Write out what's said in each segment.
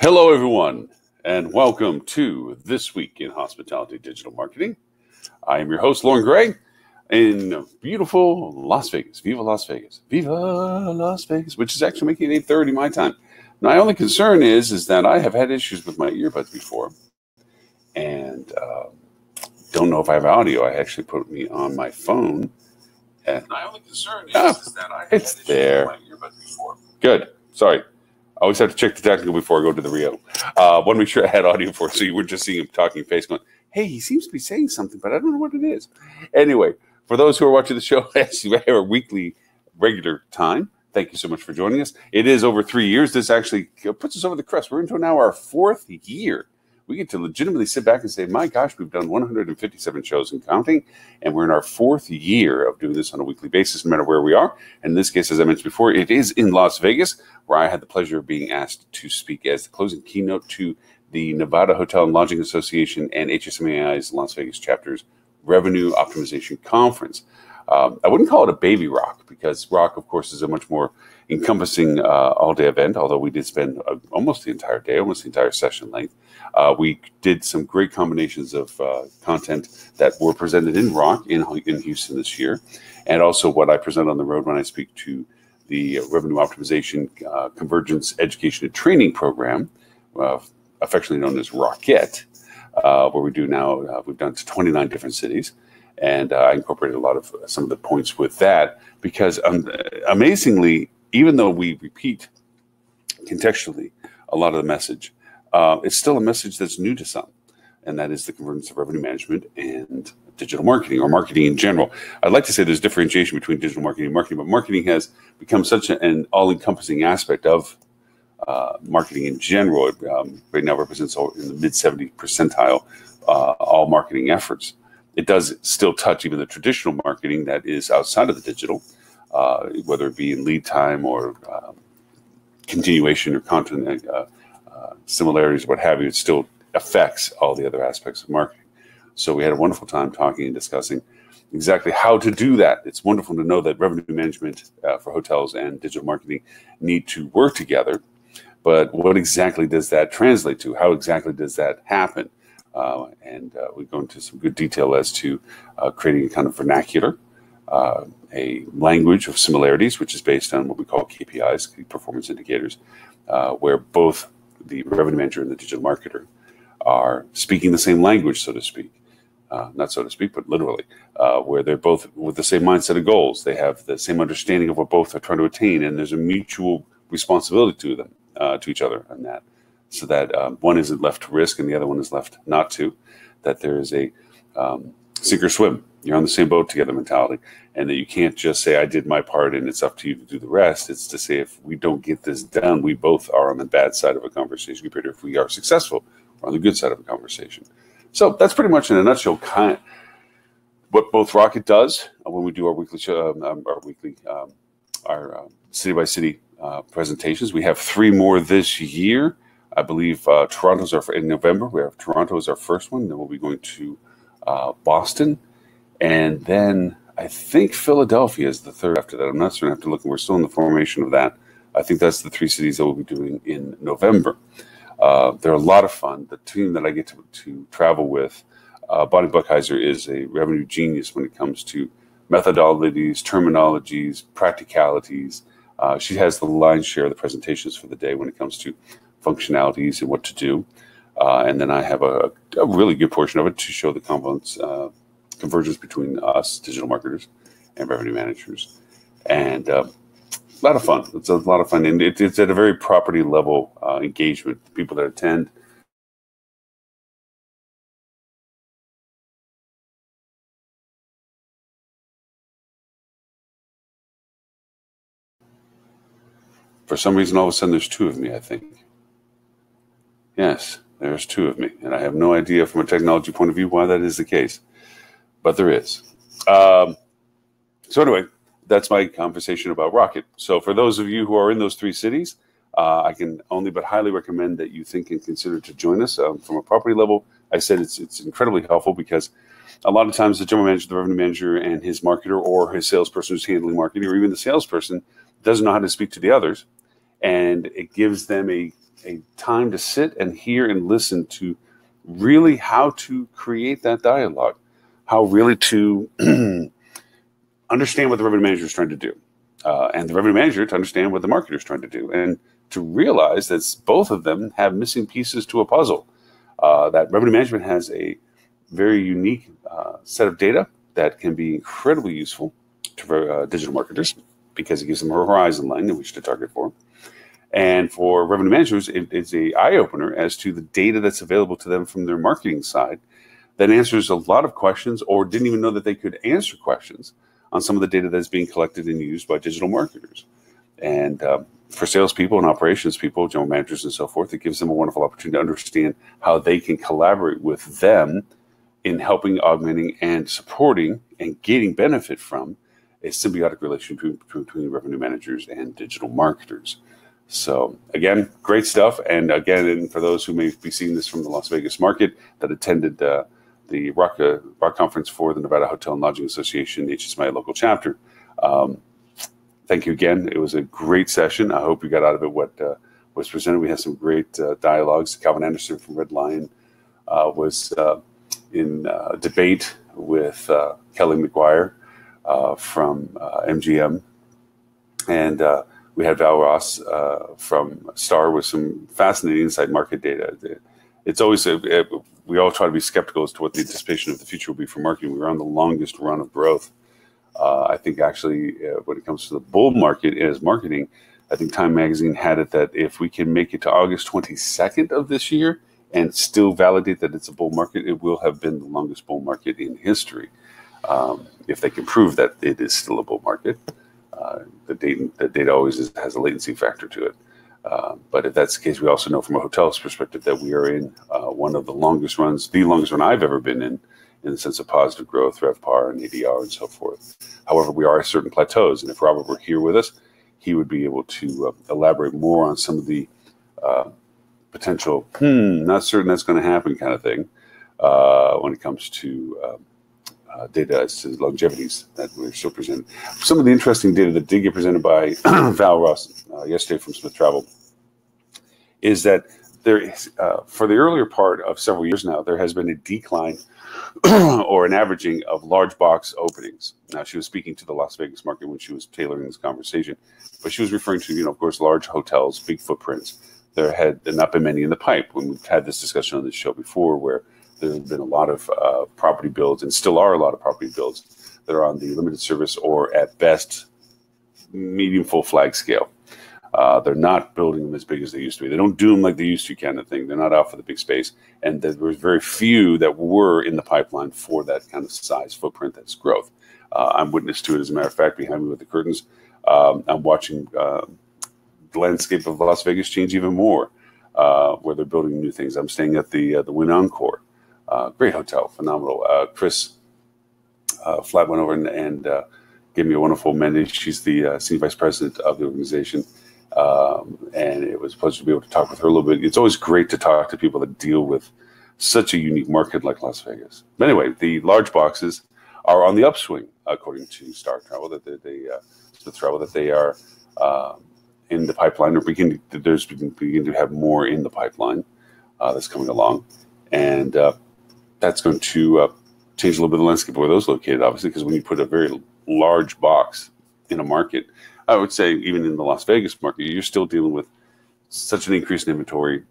Hello, everyone, and welcome to This Week in Hospitality Digital Marketing. I am your host, Lauren Gray, in beautiful Las Vegas. Viva Las Vegas. Viva Las Vegas, which is actually making it 8:30 my time. My only concern is that I have had issues with my earbuds before, and don't know if I have audio. I actually put me on my phone. And my only concern is that I have had issues with my earbuds before. Good. Sorry. I always have to check the technical before I go to the Rio. Want to make sure I had audio for it, so you weren't just seeing him talking face going, hey, he seems to be saying something, but I don't know what it is. Anyway, for those who are watching the show as our weekly regular time, thank you so much for joining us. It is over 3 years. This actually puts us over the crest. We're into now our 4th year. We get to legitimately sit back and say, my gosh, we've done 157 shows and counting, and we're in our 4th year of doing this on a weekly basis, no matter where we are. And in this case, as I mentioned before, it is in Las Vegas, where I had the pleasure of being asked to speak as the closing keynote to the Nevada Hotel and Lodging Association and HSMAI's Las Vegas chapter's Revenue Optimization Conference. I wouldn't call it a baby rock, because rock, of course, is a much more encompassing all-day event, although we did spend almost the entire day, almost the entire session length. We did some great combinations of content that were presented in rock in Houston this year, and also what I present on the road when I speak to the Revenue Optimization Convergence Education and Training Program, affectionately known as Rocket, where we do now, we've done to 29 different cities. And I incorporated a lot of some of the points with that, because amazingly, even though we repeat contextually a lot of the message, it's still a message that's new to some, and that is the convergence of revenue management and digital marketing, or marketing in general. I'd like to say there's differentiation between digital marketing and marketing, but marketing has become such an all-encompassing aspect of marketing in general. It right now represents in the mid-70 percentile all marketing efforts. It does still touch even the traditional marketing that is outside of the digital, whether it be in lead time or continuation or content similarities, what have you. It still affects all the other aspects of marketing. So we had a wonderful time talking and discussing exactly how to do that. It's wonderful to know that revenue management for hotels and digital marketing need to work together. But what exactly does that translate to? How exactly does that happen? And we go into some good detail as to creating a kind of vernacular, a language of similarities, which is based on what we call KPIs, key performance indicators, where both the revenue manager and the digital marketer are speaking the same language, so to speak. Not so to speak, but literally, where they're both with the same mindset of goals. They have the same understanding of what both are trying to attain, and there's a mutual responsibility to them, to each other on that. So that one isn't left to risk and the other one is left not to, that there is a sink or swim, you're on the same boat together mentality, and that you can't just say, I did my part and it's up to you to do the rest. It's to say, if we don't get this done, we both are on the bad side of a conversation compared to if we are successful, we're on the good side of a conversation. So that's pretty much in a nutshell what both Rocket does when we do our weekly show, our city-by-city presentations. We have 3 more this year. I believe Toronto's in November. We have Toronto as our first one. Then we'll be going to Boston. And then I think Philadelphia is the third after that. I'm not certain. I have to look. We're still in the formation of that. I think that's the 3 cities that we'll be doing in November. They're a lot of fun. The team that I get to travel with, Bonnie Buchheiser, is a revenue genius when it comes to methodologies, terminologies, practicalities. She has the lion's share of the presentations for the day when it comes to functionalities and what to do. And then I have a really good portion of it to show the convergence between us, digital marketers, and revenue managers. And a lot of fun. It's a lot of fun. And it's at a very property level engagement. The people that attend, for some reason, all of a sudden, there's 2 of me, I think. Yes, there's 2 of me, and I have no idea from a technology point of view why that is the case, but there is. So anyway, that's my conversation about Rocket. So for those of you who are in those 3 cities, I can only but highly recommend that you think and consider to join us. From a property level, I said it's incredibly helpful, because a lot of times the general manager, the revenue manager, and his marketer or his salesperson who's handling marketing, or even the salesperson, doesn't know how to speak to the others, and it gives them a a time to sit and hear and listen to really how to create that dialogue, how really to understand what the revenue manager is trying to do, and the revenue manager to understand what the marketer is trying to do, and to realize that both of them have missing pieces to a puzzle. That revenue management has a very unique set of data that can be incredibly useful to digital marketers because it gives them a horizon line in which to target for. And for revenue managers, it's an eye-opener as to the data that's available to them from their marketing side that answers a lot of questions, or didn't even know that they could answer questions on some of the data that's being collected and used by digital marketers. And for salespeople and operations people, general managers and so forth, it gives them a wonderful opportunity to understand how they can collaborate with them in helping, augmenting, and supporting and getting benefit from a symbiotic relationship between revenue managers and digital marketers. So again, great stuff. And again, and for those who may be seeing this from the Las Vegas market that attended the Rock Conference for the Nevada Hotel and Lodging Association, HSMI local chapter, thank you again. It was a great session. I hope you got out of it what was presented. We had some great dialogues. Calvin Anderson from Red Lion was in debate with Kelly McGuire from MGM. And we had Val Ross from Star with some fascinating inside market data. It's always, we all try to be skeptical as to what the anticipation of the future will be for marketing. We were on the longest run of growth. I think actually when it comes to the bull market as marketing, I think Time Magazine had it that if we can make it to August 22nd of this year and still validate that it's a bull market, it will have been the longest bull market in history. If they can prove that it is still a bull market. The data always has a latency factor to it. But if that's the case, we also know from a hotel's perspective that we are in one of the longest runs, the longest run I've ever been in the sense of positive growth, RevPAR and ADR and so forth. However, we are at certain plateaus. And if Robert were here with us, he would be able to elaborate more on some of the potential, not certain that's going to happen kind of thing when it comes to data as to longevities that we're still presenting. Some of the interesting data that did get presented by Val Ross yesterday from Smith Travel is that there is, for the earlier part of several years now, there has been a decline or an averaging of large box openings. Now, she was speaking to the Las Vegas market when she was tailoring this conversation, but she was referring to, of course, large hotels, big footprints. There had not been many in the pipe. When we've had this discussion on this show before, where there have been a lot of property builds, and still are a lot of property builds that are on the limited service or at best medium full flag scale. They're not building them as big as they used to be. They don't do them like they used to, kind of thing. They're not out for the big space. And there was very few that were in the pipeline for that kind of size footprint, that's growth. I'm witness to it, as a matter of fact, behind me with the curtains. I'm watching the landscape of Las Vegas change even more, where they're building new things. I'm staying at the Wynn Encore. Great hotel, phenomenal. Chris Flatt went over and gave me a wonderful mandate. She's the senior vice president of the organization. And it was a pleasure to be able to talk with her a little bit. It's always great to talk to people that deal with such a unique market like Las Vegas. But anyway, the large boxes are on the upswing, according to Star Travel, Smith Travel, that they are in the pipeline, or begin to have more in the pipeline that's coming along. And that's going to change a little bit of the landscape of where those are located, obviously, because when you put a very large box in a market, I would say even in the Las Vegas market, you're still dealing with such an increase in inventory,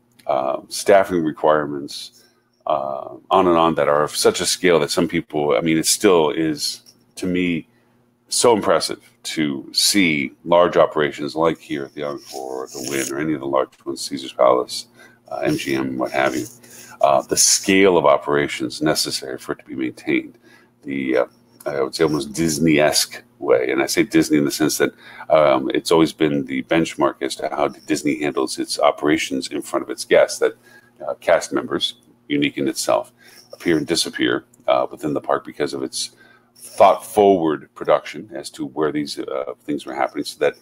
staffing requirements, on and on, that are of such a scale that some people, it still is, to me, so impressive to see large operations like here at the Encore or the Wynn or any of the large ones, Caesars Palace, MGM, what have you. The scale of operations necessary for it to be maintained, I would say almost Disney-esque way. And I say Disney in the sense that it's always been the benchmark as to how Disney handles its operations in front of its guests, that cast members, unique in itself, appear and disappear within the park because of its thought-forward production as to where these things were happening, so that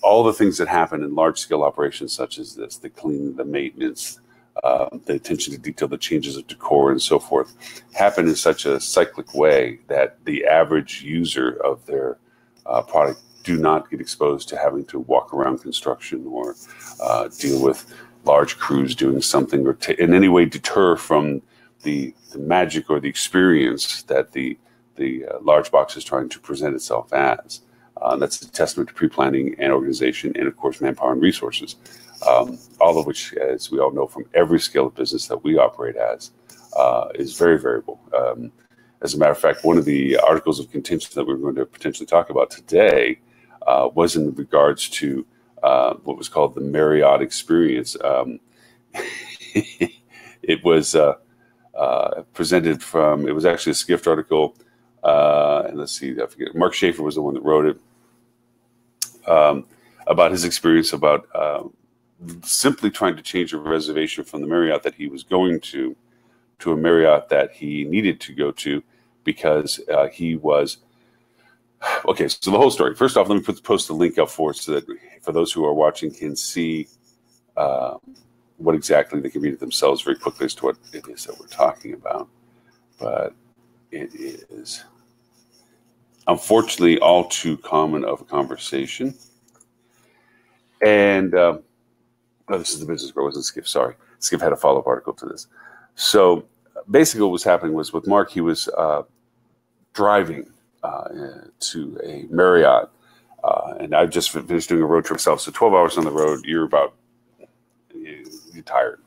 all the things that happen in large-scale operations such as this, the cleaning, the maintenance, the attention to detail, the changes of decor and so forth, happen in such a cyclic way that the average user of their product do not get exposed to having to walk around construction or deal with large crews doing something or in any way deter from the magic or the experience that the large box is trying to present itself as. That's a testament to pre-planning and organization, and of course, manpower and resources. All of which, as we all know from every scale of business that we operate as, is very variable. As a matter of fact, one of the articles of contention that we're going to potentially talk about today was in regards to what was called the Marriott experience. It was presented from, it was actually a Skift article, and let's see, I forget, Mark Schaefer was the one that wrote it, about his experience about simply trying to change a reservation from the Marriott that he was going to a Marriott that he needed to go to because he was, okay, so the whole story. First off, let me post the link up for us so that for those who are watching can see what exactly they can read it themselves very quickly as to what it is that we're talking about. But it is unfortunately all too common of a conversation. And oh, this is the Business Grow, wasn't Skiff? Sorry, Skiff had a follow-up article to this. So basically, what was happening was with Mark, he was driving to a Marriott, and I just finished doing a road trip myself. So 12 hours on the road, you're tired,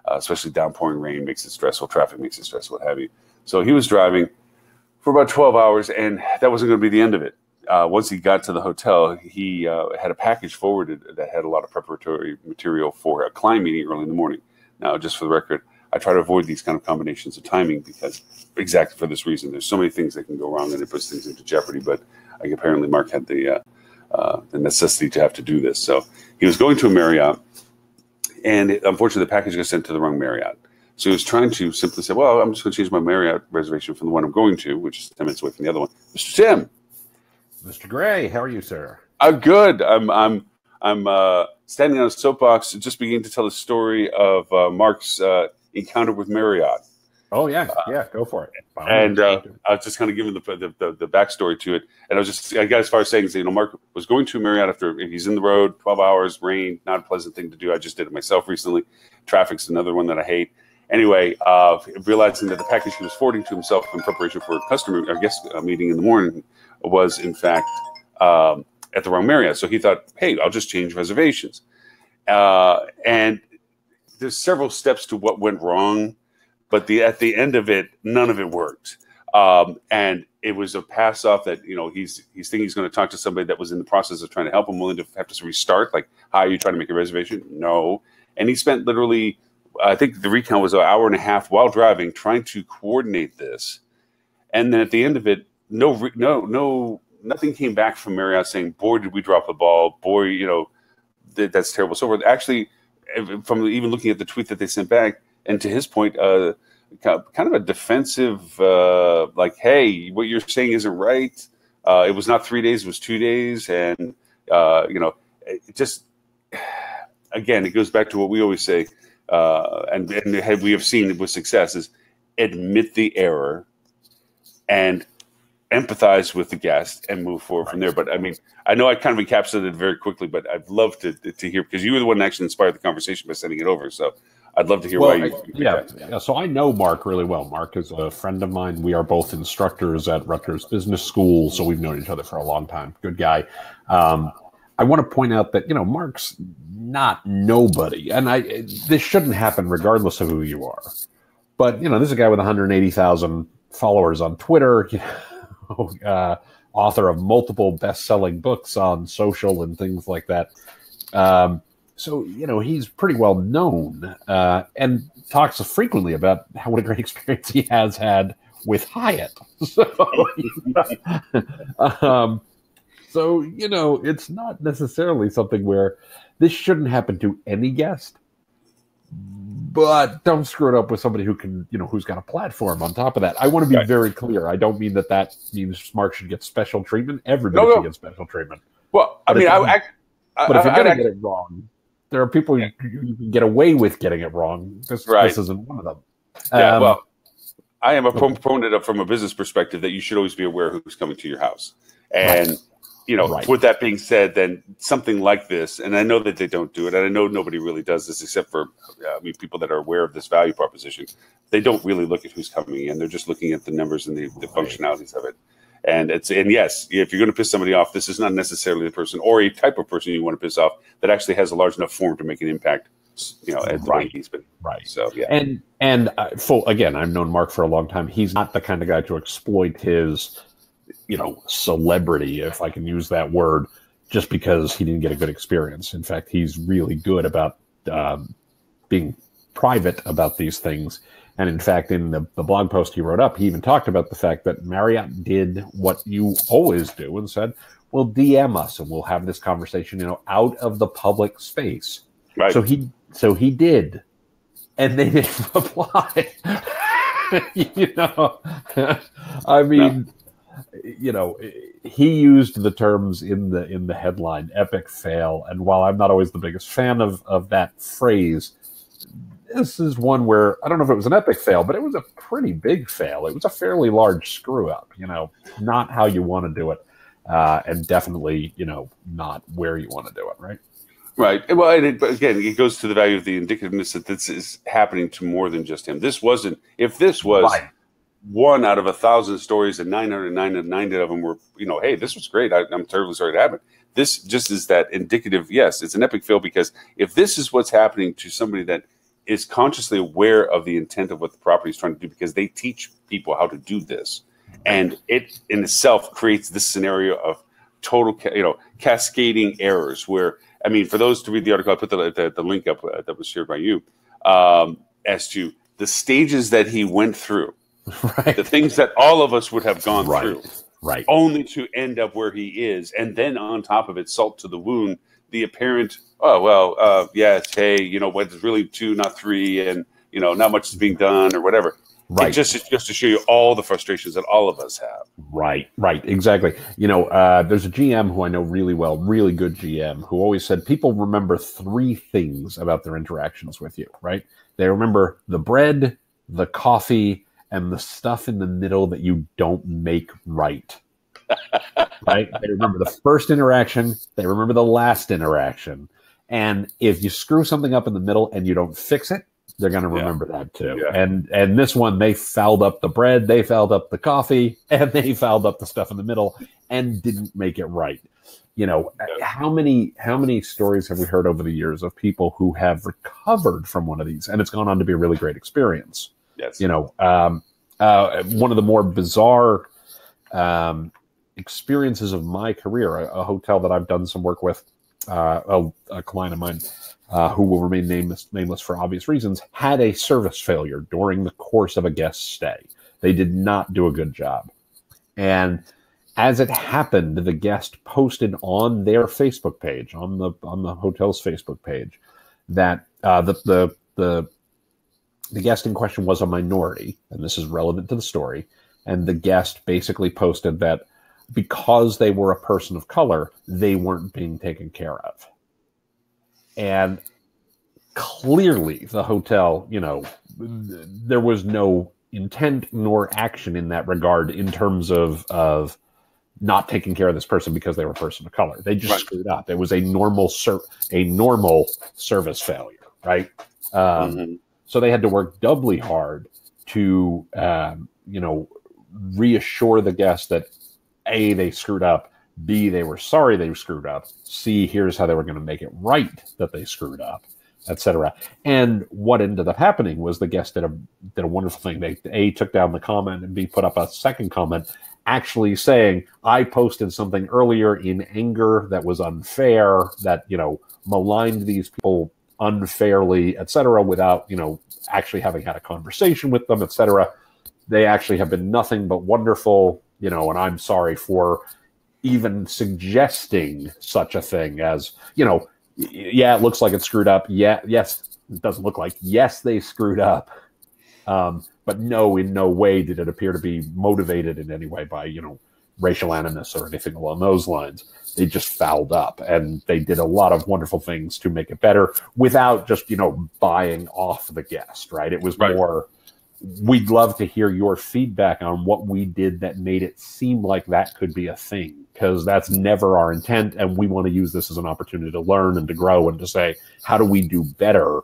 especially downpouring rain makes it stressful, traffic makes it stressful, what have you. So he was driving for about 12 hours, and that wasn't going to be the end of it. Once he got to the hotel, he had a package forwarded that had a lot of preparatory material for a client meeting early in the morning. Now, just for the record, I try to avoid these kind of combinations of timing because exactly for this reason. There's so many things that can go wrong and it puts things into jeopardy. But apparently Mark had the necessity to have to do this. So he was going to a Marriott, and unfortunately the package got sent to the wrong Marriott. So he was trying to simply say, well, I'm just going to change my Marriott reservation from the one I'm going to, which is 10 minutes away from the other one. Mr. Tim. Mr. Gray, how are you, sir? I'm good. I'm standing on a soapbox, just beginning to tell the story of Mark's encounter with Marriott. Oh yeah, go for it. And I was just kind of giving the backstory to it, and I got as far as saying, Mark was going to Marriott after he's in the road, 12 hours, rain, not a pleasant thing to do. I just did it myself recently. Traffic's another one that I hate. Anyway, realizing that the package he was forwarding to himself in preparation for a guest meeting in the morning was in fact at the wrong Marriott. So he thought, hey, I'll just change reservations. And there's several steps to what went wrong, but at the end of it, none of it worked. And it was a pass off that, he's thinking he's going to talk to somebody that was in the process of trying to help him, willing to have to restart. Like, how are you trying to make a reservation? No. And he spent literally, I think the recount was an hour and a half while driving, trying to coordinate this. And then at the end of it, nothing came back from Marriott saying, boy, did we drop the ball. Boy, that's terrible. So we're actually, from even looking at the tweet that they sent back, and to his point, kind of a defensive, like, hey, what you're saying isn't right. It was not 3 days, it was 2 days. And, it just, again, it goes back to what we always say, and we have seen with success, is admit the error and empathize with the guest and move forward from there. But I mean, I know I kind of encapsulated it very quickly, but I'd love to hear, because you were the one that actually inspired the conversation by sending it over. So I'd love to hear why you. Yeah. So I know Mark really well. Mark is a friend of mine. We are both instructors at Rutgers Business School, so we've known each other for a long time. Good guy. I want to point out that, Mark's not nobody, and this shouldn't happen regardless of who you are. But, this is a guy with 180,000 followers on Twitter, author of multiple best-selling books on social and things like that. So, he's pretty well known and talks frequently about what a great experience he has had with Hyatt. So, it's not necessarily something where this shouldn't happen to any guest, but don't screw it up with somebody who can, who's got a platform on top of that. I want to be very clear. I don't mean that means Mark should get special treatment. Everybody should get special treatment. Well, but if you're going to get it wrong, there are people you can get away with getting it wrong. This isn't one of them. Well, I am a proponent of, from a business perspective, that you should always be aware who's coming to your house. And Right. with that being said, then something like this, and I know that they don't do it, and I know nobody really does this except for people that are aware of this value proposition. They don't really look at who's coming in; they're just looking at the numbers and the functionalities of it. And yes, if you're going to piss somebody off, this is not necessarily the person or a type of person you want to piss off that actually has a large enough form to make an impact. At the way he's been. Right. So yeah. And again, I've known Mark for a long time. He's not the kind of guy to exploit his celebrity, if I can use that word, just because he didn't get a good experience. In fact, he's really good about being private about these things. And in fact, in the blog post he wrote up, he even talked about the fact that Marriott did what you always do and said, well, DM us and we'll have this conversation, out of the public space. Right. So he did. And they didn't reply. I mean, he used the terms in the headline, epic fail. And while I'm not always the biggest fan of that phrase, this is one where I don't know if it was an epic fail, but it was a pretty big fail. It was a fairly large screw up, not how you want to do it. And definitely, not where you want to do it. Right. Right. Well, but again, it goes to the value of the indicativeness that this is happening to more than just him. If this was right. 1 out of 1,000 stories and 999 of them were, hey, this was great. I'm terribly sorry to happen. This just is that indicative. Yes, it's an epic fail because if this is what's happening to somebody that is consciously aware of the intent of what the property is trying to do, because they teach people how to do this, and it in itself creates this scenario of total, cascading errors where, I mean, for those to read the article, I put the link up that was shared by you as to the stages that he went through, right. the things that all of us would have gone through, right, only to end up where he is. And then on top of it, salt to the wound, the apparent, yes, hey, it's really 2, not 3, and, not much is being done or whatever. Right. It's just to show you all the frustrations that all of us have. Right, exactly. There's a GM who I know really well, really good GM, who always said people remember 3 things about their interactions with you, right? They remember the bread, the coffee, and the stuff in the middle that you don't make right. Right? They remember the first interaction, they remember the last interaction. And if you screw something up in the middle and you don't fix it, they're going to remember that too. Yeah. And this one, they fouled up the bread, they fouled up the coffee, and they fouled up the stuff in the middle and didn't make it right. How many stories have we heard over the years of people who have recovered from one of these, and it's gone on to be a really great experience? Yes. One of the more bizarre experiences of my career, a hotel that I've done some work with, a client of mine, who will remain nameless for obvious reasons, had a service failure during the course of a guest stay. They did not do a good job. And as it happened, the guest posted on their Facebook page, on the hotel's Facebook page, that the guest in question was a minority, and this is relevant to the story. And the guest basically posted that because they were a person of color, they weren't being taken care of. And clearly the hotel, there was no intent nor action in that regard in terms of not taking care of this person because they were a person of color. They just screwed up. It was a normal service failure, right? So they had to work doubly hard to, reassure the guest that A, they screwed up, B, they were sorry they screwed up, C, here's how they were going to make it right that they screwed up, etc. And what ended up happening was the guest did a wonderful thing. They A, took down the comment, and B, put up a second comment actually saying, I posted something earlier in anger that was unfair, that, maligned these people unfairly, etc., without, actually having had a conversation with them, etc. They actually have been nothing but wonderful, and I'm sorry for even suggesting such a thing as, it looks like it's screwed up. Yes, it doesn't look like. Yes, they screwed up. But no, in no way did it appear to be motivated in any way by, racial animus or anything along those lines. They just fouled up, and they did a lot of wonderful things to make it better without just, buying off the guest, right? It was more, we'd love to hear your feedback on what we did that made it seem like that could be a thing, because that's never our intent. And we want to use this as an opportunity to learn and to grow and to say, how do we do better?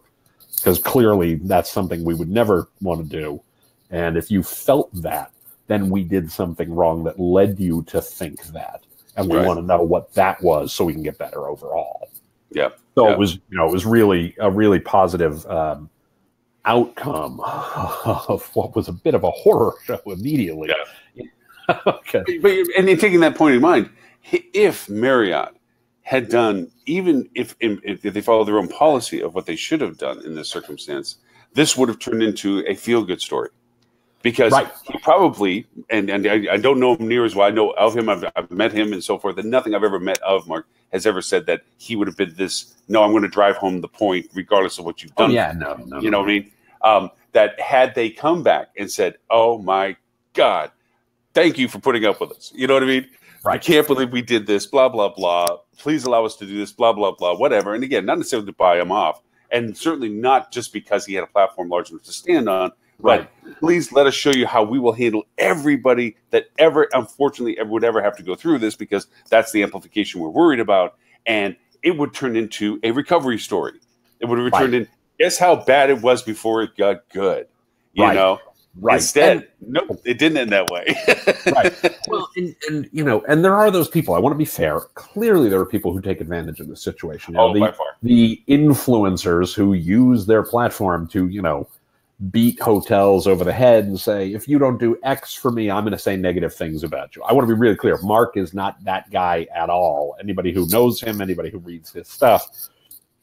Because clearly that's something we would never want to do. And if you felt that, then we did something wrong that led you to think that. And we want to know what that was so we can get better overall. Yeah. So it was, it was really a really positive outcome of what was a bit of a horror show immediately. Yeah. Okay. And taking that point in mind, if Marriott had done, even if they followed their own policy of what they should have done in this circumstance, this would have turned into a feel-good story. Because he probably, and I don't know him near as well. I know of him. I've met him and so forth. And nothing I've ever met of Mark has ever said that he would have been this, no, I'm going to drive home the point regardless of what you've done. Oh, yeah, no. You know what I mean? That had they come back and said, oh, my God, thank you for putting up with us. You know what I mean? Right. I can't believe we did this, blah, blah, blah. Please allow us to do this, blah, blah, blah, whatever. And again, not necessarily to buy him off. And certainly not just because he had a platform large enough to stand on. But please let us show you how we will handle everybody that unfortunately, would ever have to go through this, because that's the amplification we're worried about. And it would turn into a recovery story. It would have turned in, guess how bad it was before it got good, you know? Right. Instead, no, it didn't end that way. Well, and there are those people. I want to be fair. Clearly, there are people who take advantage of the situation. By far. The influencers who use their platform to, beat hotels over the head and say, if you don't do X for me, I'm going to say negative things about you. I want to be really clear. Mark is not that guy at all. Anybody who knows him, anybody who reads his stuff,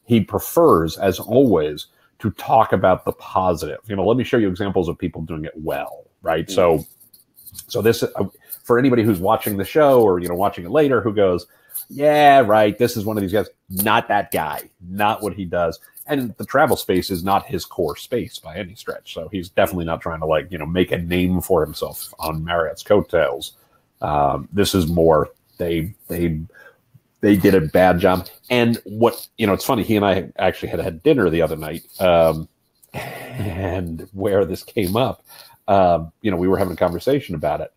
he prefers, as always, to talk about the positive. Let me show you examples of people doing it well, right? Mm-hmm. So this, for anybody who's watching the show or, watching it later, who goes, yeah, right, this is one of these guys. Not that guy, not what he does. And the travel space is not his core space by any stretch. So he's definitely not trying to make a name for himself on Marriott's coattails. This is more, they did a bad job. And what, it's funny, he and I actually had dinner the other night, and where this came up, we were having a conversation about it.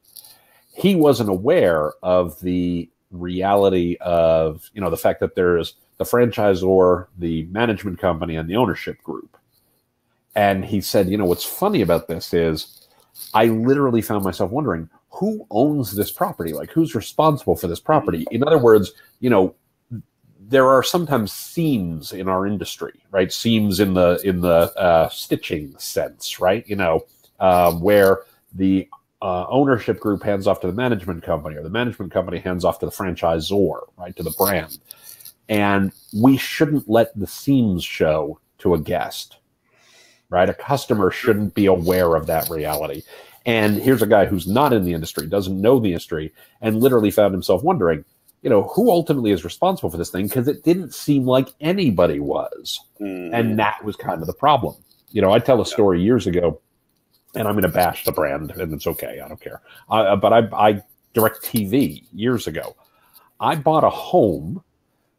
He wasn't aware of the reality of, the fact that there's the franchisor, the management company, and the ownership group. And he said, what's funny about this is I literally found myself wondering, who owns this property? Like, who's responsible for this property? In other words, there are sometimes seams in our industry, right? Seams in the stitching sense, right? Where the ownership group hands off to the management company, or the management company hands off to the franchisor, right, to the brand. And we shouldn't let the seams show to a guest, right? A customer shouldn't be aware of that reality. And here's a guy who's not in the industry, doesn't know the industry, and literally found himself wondering, who ultimately is responsible for this thing? Because it didn't seem like anybody was. Mm. And that was kind of the problem. I tell a story years ago, and I'm going to bash the brand, and it's okay, I don't care. But I DirecTV years ago. I bought a home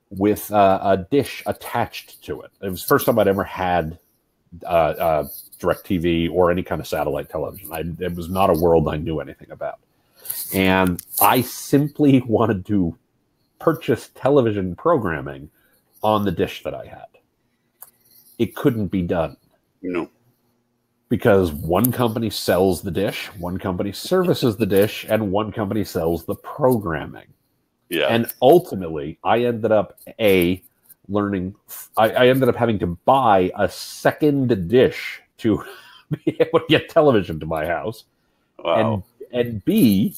with a dish attached to it. It was the first time I'd ever had DirecTV or any kind of satellite television. It was not a world I knew anything about. And I simply wanted to purchase television programming on the dish that I had. It couldn't be done. No. Because one company sells the dish, one company services the dish, and one company sells the programming. Yeah. And ultimately, I ended up learning. I ended up having to buy a second dish to be able to get television to my house. Wow. And B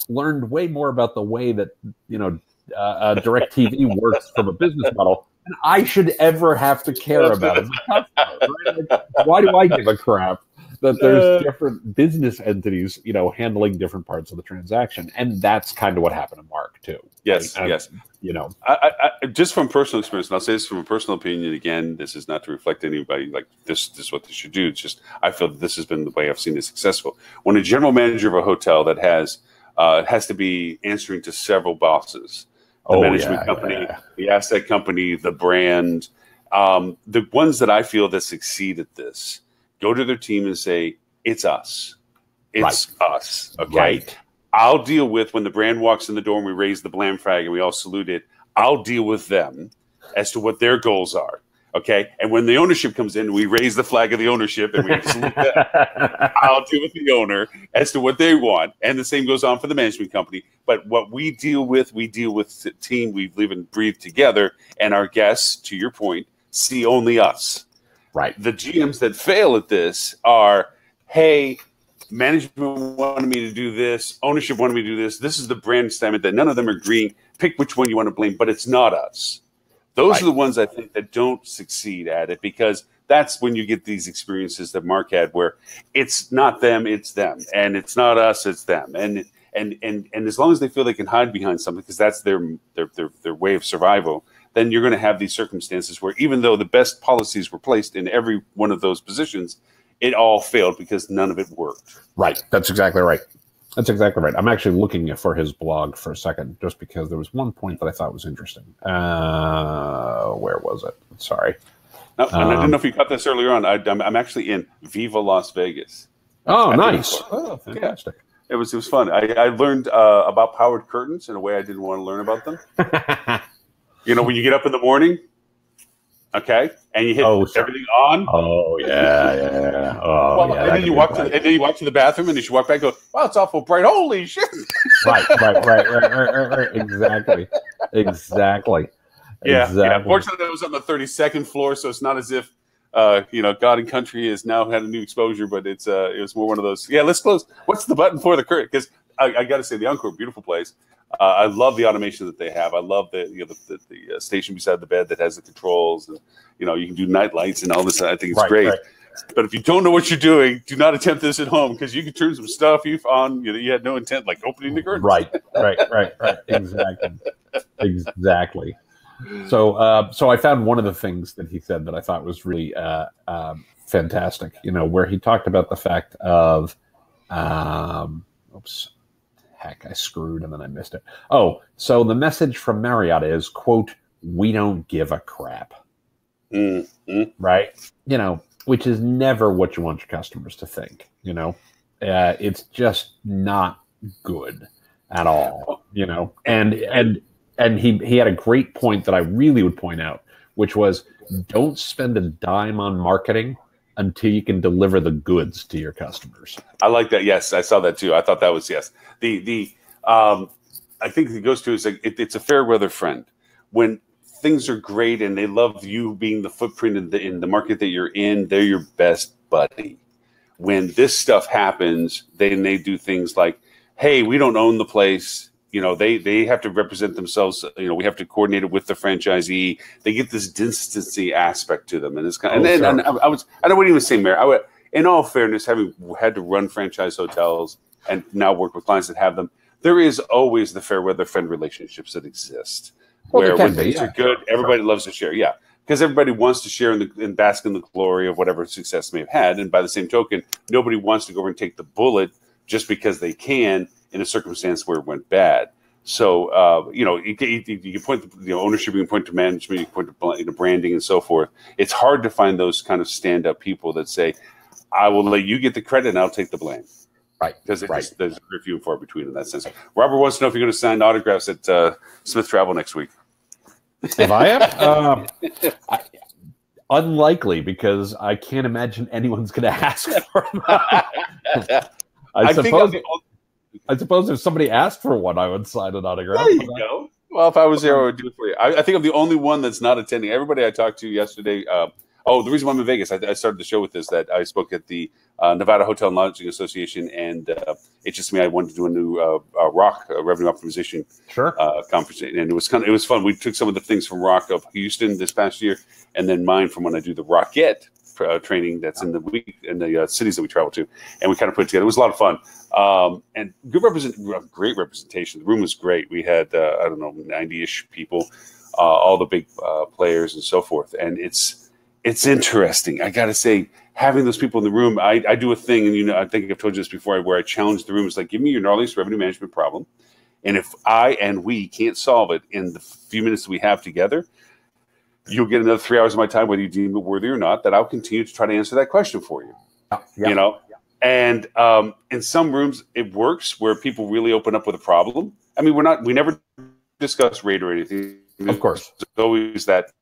learned way more about the way that DirecTV works from a business model than I should ever have to care about as a customer. Right? Why do I give a crap that there's different business entities, handling different parts of the transaction? And that's kind of what happened to Mark too. Yes, right? yes. I just from personal experience, and I'll say this from a personal opinion again, this is not to reflect anybody, like this is what they should do. It's just, I feel that this has been the way I've seen it successful. When a general manager of a hotel that has to be answering to several bosses, the management company, the asset company, the brand, the ones that I feel that succeed at this go to their team and say, it's us. It's us. Okay. Right. I'll deal with when the brand walks in the door and we raise the Blam flag and we all salute it. I'll deal with them as to what their goals are. Okay. And when the ownership comes in, we raise the flag of the ownership and we salute them. I'll deal with the owner as to what they want. And the same goes on for the management company. But what we deal with the team. We live and breathe together. And our guests, to your point, see only us. Right. The GMs that fail at this are, hey, management wanted me to do this. Ownership wanted me to do this. This is the brand statement that none of them are agreeing. Pick which one you want to blame, but it's not us. Those are the ones I think that don't succeed at it, because that's when you get these experiences that Mark had where it's not them, it's them. And it's not us, it's them. And as long as they feel they can hide behind something, because that's their way of survival, then you're going to have these circumstances where even though the best policies were placed in every one of those positions, it all failed because none of it worked. Right. That's exactly right. That's exactly right. I'm actually looking for his blog for a second, just because there was one point that I thought was interesting. Where was it? Sorry. No, and I didn't know if you got this earlier on. I'm actually in Viva Las Vegas. Oh, nice. Oh, fantastic. Yeah. It was fun. I learned about powered curtains in a way I didn't want to learn about them. When you get up in the morning, okay, and you hit everything on. Oh yeah. Oh yeah. And then you walk to the bathroom, and as you walk back, go, wow, it's awful bright. Holy shit! Right. Exactly. Yeah. Fortunately, it was on the 32nd floor, so it's not as if God and Country has now had a new exposure, but it was more one of those. Yeah, let's close. What's the button for the curtain? Because I got to say, the Encore, beautiful place. I love the automation that they have. I love the station beside the bed that has the controls, and you can do night lights and all this. I think it's great. Right. But if you don't know what you're doing, do not attempt this at home, because you can turn some stuff on you had no intent, like opening the curtains. Right. Exactly. So I found one of the things that he said that I thought was really fantastic. Where he talked about the fact of, heck, I screwed and then I missed it. Oh, so the message from Marriott is, quote, "We don't give a crap." Mm-hmm. Right? Which is never what you want your customers to think. It's just not good at all. And he had a great point that I really would point out, which was, don't spend a dime on marketing until you can deliver the goods to your customers. I like that. Yes, I saw that too. I thought that was, yes. I think it goes to is like it's a fair weather friend. When things are great and they love you being the footprint in the market that you're in, they're your best buddy. When this stuff happens, they do things like, hey, we don't own the place. They have to represent themselves. We have to coordinate it with the franchisee. They get this distancy aspect to them, and it's kind of. And I wouldn't even say mayor. In all fairness, having had to run franchise hotels and now work with clients that have them, there is always the fair weather friend relationships that exist. Where when things are good, everybody loves to share. Yeah, because everybody wants to share and bask in the glory of whatever success they may have had. And by the same token, nobody wants to go over and take the bullet just because they can in a circumstance where it went bad. So, you can point to ownership, you can point to management, you can point to branding and so forth. It's hard to find those kind of stand-up people that say, I will let you get the credit and I'll take the blame. Right. Because there's very few and far between in that sense. Robert wants to know if you're going to sign autographs at Smith Travel next week. If I am? Unlikely, because I can't imagine anyone's going to ask for them. I suppose if somebody asked for one, I would sign an autograph. There you go. Well, if I was there, I would do it for you. I think I'm the only one that's not attending. Everybody I talked to yesterday. The reason why I'm in Vegas, I started the show with this, that I spoke at the Nevada Hotel and Lodging Association, and it's just me. I wanted to do a new ROC revenue optimization conference, and it was fun. We took some of the things from ROC of Houston this past year, and then mine from when I do the Rocket training that's in the cities that we travel to, and we kind of put it together. It was a lot of fun. And great representation. The room was great. We had 90-ish people, all the big players and so forth. And it's interesting. I got to say, having those people in the room, I do a thing, and I think I've told you this before, where I challenge the room. It's like, give me your gnarliest revenue management problem, and if I and we can't solve it in the few minutes that we have together, you'll get another 3 hours of my time, whether you deem it worthy or not, that I'll continue to try to answer that question for you. Yeah. You know, and in some rooms it works where people really open up with a problem. I mean, we never discuss rate or anything. Of course, there's always that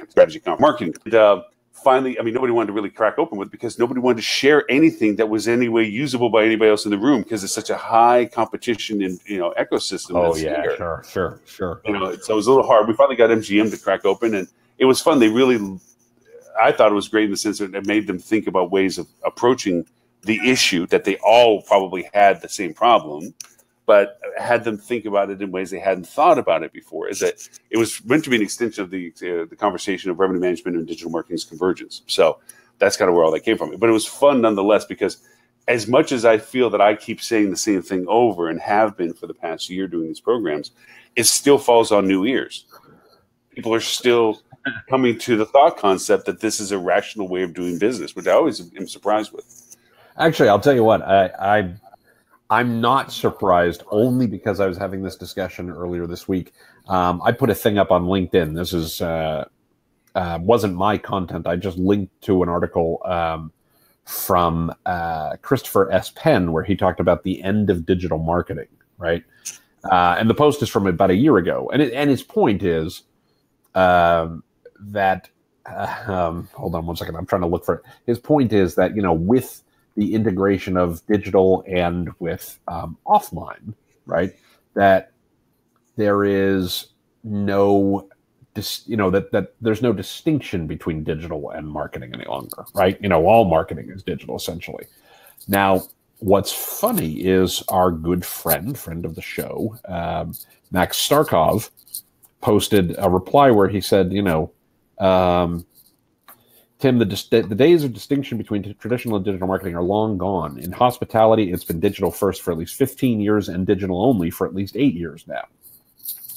strategy marketing. And, finally, I mean, nobody wanted to really crack open with it because nobody wanted to share anything that was any way usable by anybody else in the room because it's such a high competition and ecosystem. Oh yeah, here. Sure. So it was a little hard. We finally got MGM to crack open, and it was fun. I thought it was great in the sense that it made them think about ways of approaching the issue that they all probably had the same problem, but had them think about it in ways they hadn't thought about it before. Is that it was meant to be an extension of the conversation of revenue management and digital marketing's convergence. So that's kind of where all that came from. But it was fun nonetheless, because as much as I feel that I keep saying the same thing over and have been for the past year doing these programs, it still falls on new ears. People are still coming to the thought concept that this is a rational way of doing business, which I always am surprised with. Actually, I'll tell you what, I'm not surprised, only because I was having this discussion earlier this week. I put a thing up on LinkedIn. This is wasn't my content. I just linked to an article from Christopher S. Penn, where he talked about the end of digital marketing, right? And the post is from about a year ago. And his point is that, hold on one second, I'm trying to look for it. His point is that, with the integration of digital and with offline, right? That there is no, that there's no distinction between digital and marketing any longer, right? All marketing is digital essentially. Now, what's funny is our good friend of the show, Max Starkov, posted a reply where he said, Tim, the days of distinction between traditional and digital marketing are long gone. In hospitality, it's been digital first for at least 15 years and digital only for at least 8 years now.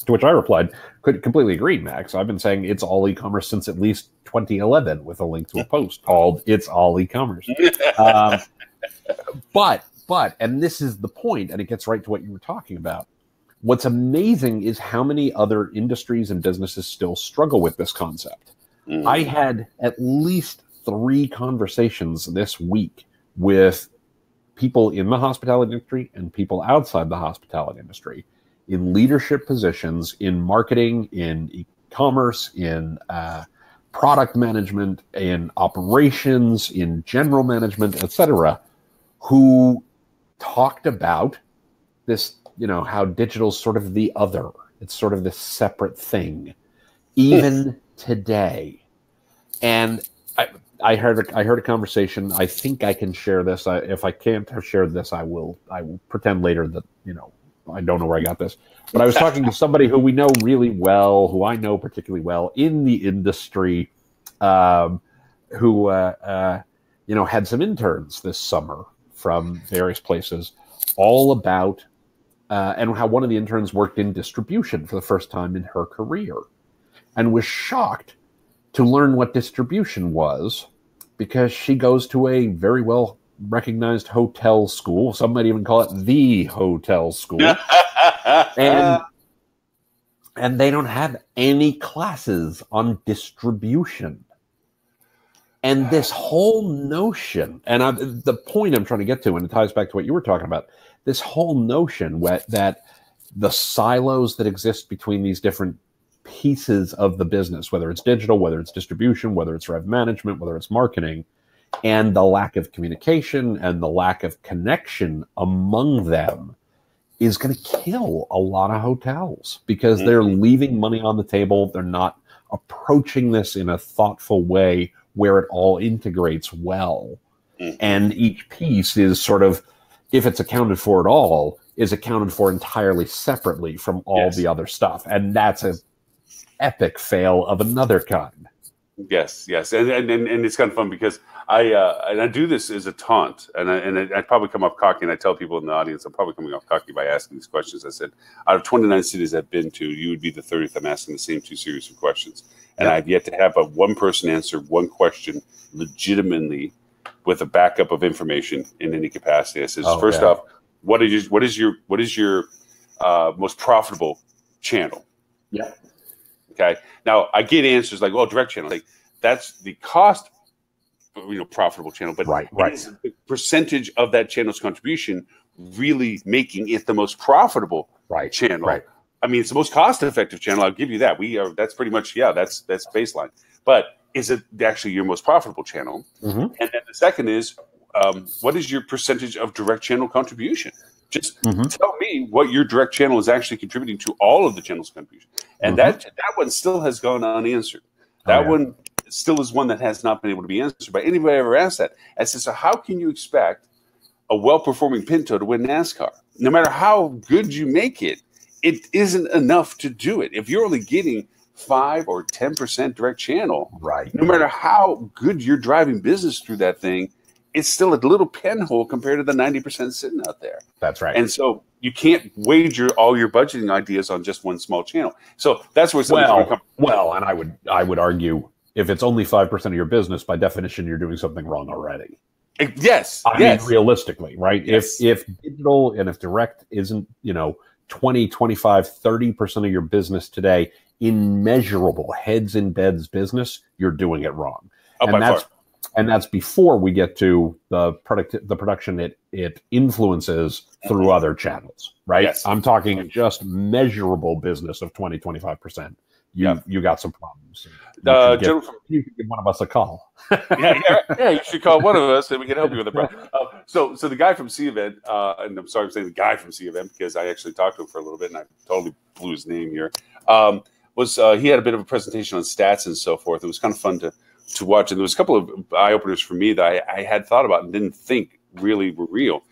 To which I replied, could completely agree, Max. I've been saying it's all e-commerce since at least 2011 with a link to a post called It's All E-Commerce. But, and this is the point, and it gets right to what you were talking about. What's amazing is how many other industries and businesses still struggle with this concept. I had at least 3 conversations this week with people in the hospitality industry and people outside the hospitality industry in leadership positions, in marketing, in e-commerce, in product management, in operations, in general management, etc., who talked about this, how digital's sort of the other. It's sort of this separate thing. Even today. And I heard a conversation. I think I can share this. If I can't have shared this, I will pretend later that, I don't know where I got this. But I was talking to somebody who we know really well, who I know particularly well in the industry, who had some interns this summer from various places, all about and how one of the interns worked in distribution for the first time in her career, and was shocked to learn what distribution was, because she goes to a very well recognized hotel school. Some might even call it the hotel school. and they don't have any classes on distribution. And this whole notion, and the point I'm trying to get to, and it ties back to what you were talking about, this whole notion that the silos that exist between these different pieces of the business, whether it's digital, whether it's distribution, whether it's rev management, whether it's marketing, and the lack of communication and the lack of connection among them is going to kill a lot of hotels, because they're leaving money on the table. They're not approaching this in a thoughtful way where it all integrates well. And each piece is sort of, if it's accounted for at all, is accounted for entirely separately from all the other stuff. And that's a epic fail of another kind. Yes, and it's kind of fun because I do this as a taunt, and I probably come off cocky, and I tell people in the audience I'm probably coming off cocky by asking these questions. I said, out of 29 cities I've been to, you would be the 30th I'm asking the same 2 series of questions, and I've yet to have but one person answer one question legitimately with a backup of information in any capacity. I said, first off, what is your most profitable channel. Yeah. Okay. Now I get answers like, well, direct channel, like that's the cost, profitable channel, but is the percentage of that channel's contribution really making it the most profitable channel? Right. I mean, it's the most cost-effective channel. I'll give you that. That's pretty much, that's baseline. But is it actually your most profitable channel? Mm-hmm. And then the second is, what is your percentage of direct channel contribution? Just tell me what your direct channel is actually contributing to all of the channel's contribution. And that one still has gone unanswered. That one still is one that has not been able to be answered by anybody ever asked that. I said, so how can you expect a well-performing Pinto to win NASCAR? No matter how good you make it, it isn't enough to do it. If you're only getting 5 or 10% direct channel, no matter how good you're driving business through that thing, it's still a little pinhole compared to the 90% sitting out there. That's right. And so you can't wager all your budgeting ideas on just one small channel. So that's where and I would argue if it's only 5% of your business, by definition, you're doing something wrong already. Yes. I mean, realistically, right? Yes. If digital and if direct isn't, 20, 25, 30% of your business today in measurable heads in beds business, you're doing it wrong. And that's before we get to the production it influences through other channels, right? Yes. I'm talking just measurable business of 20, 25%. You got some problems. You can give one of us a call. You should call one of us and we can help you with it. So the guy from C Event, and I'm sorry I'm saying the guy from C Event because I actually talked to him for a little bit and I totally blew his name here. He had a bit of a presentation on stats and so forth. It was kind of fun to watch, and there was a couple of eye openers for me that I had thought about and didn't think really were real.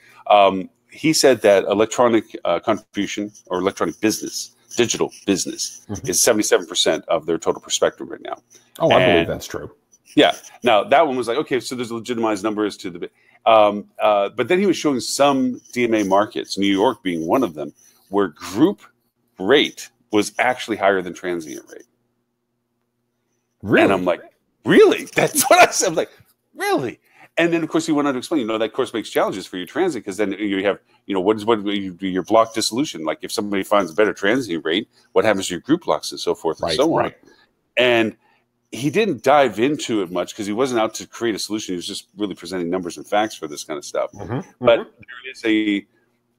He said that electronic contribution or electronic business, digital business, is 77% of their total perspective right now. Oh, I believe that's true. Yeah. Now that one was like, okay, so there's legitimized numbers to the, but then he was showing some DMA markets, New York being one of them, where group rate was actually higher than transient rate. Really? And I'm like, really? That's what I said. I'm like, really? And then, of course, he went on to explain, that, of course, makes challenges for your transit because then you have, your block dissolution. Like if somebody finds a better transient rate, what happens to your group blocks and so forth and so on. And he didn't dive into it much because he wasn't out to create a solution. He was just really presenting numbers and facts for this kind of stuff. But there is a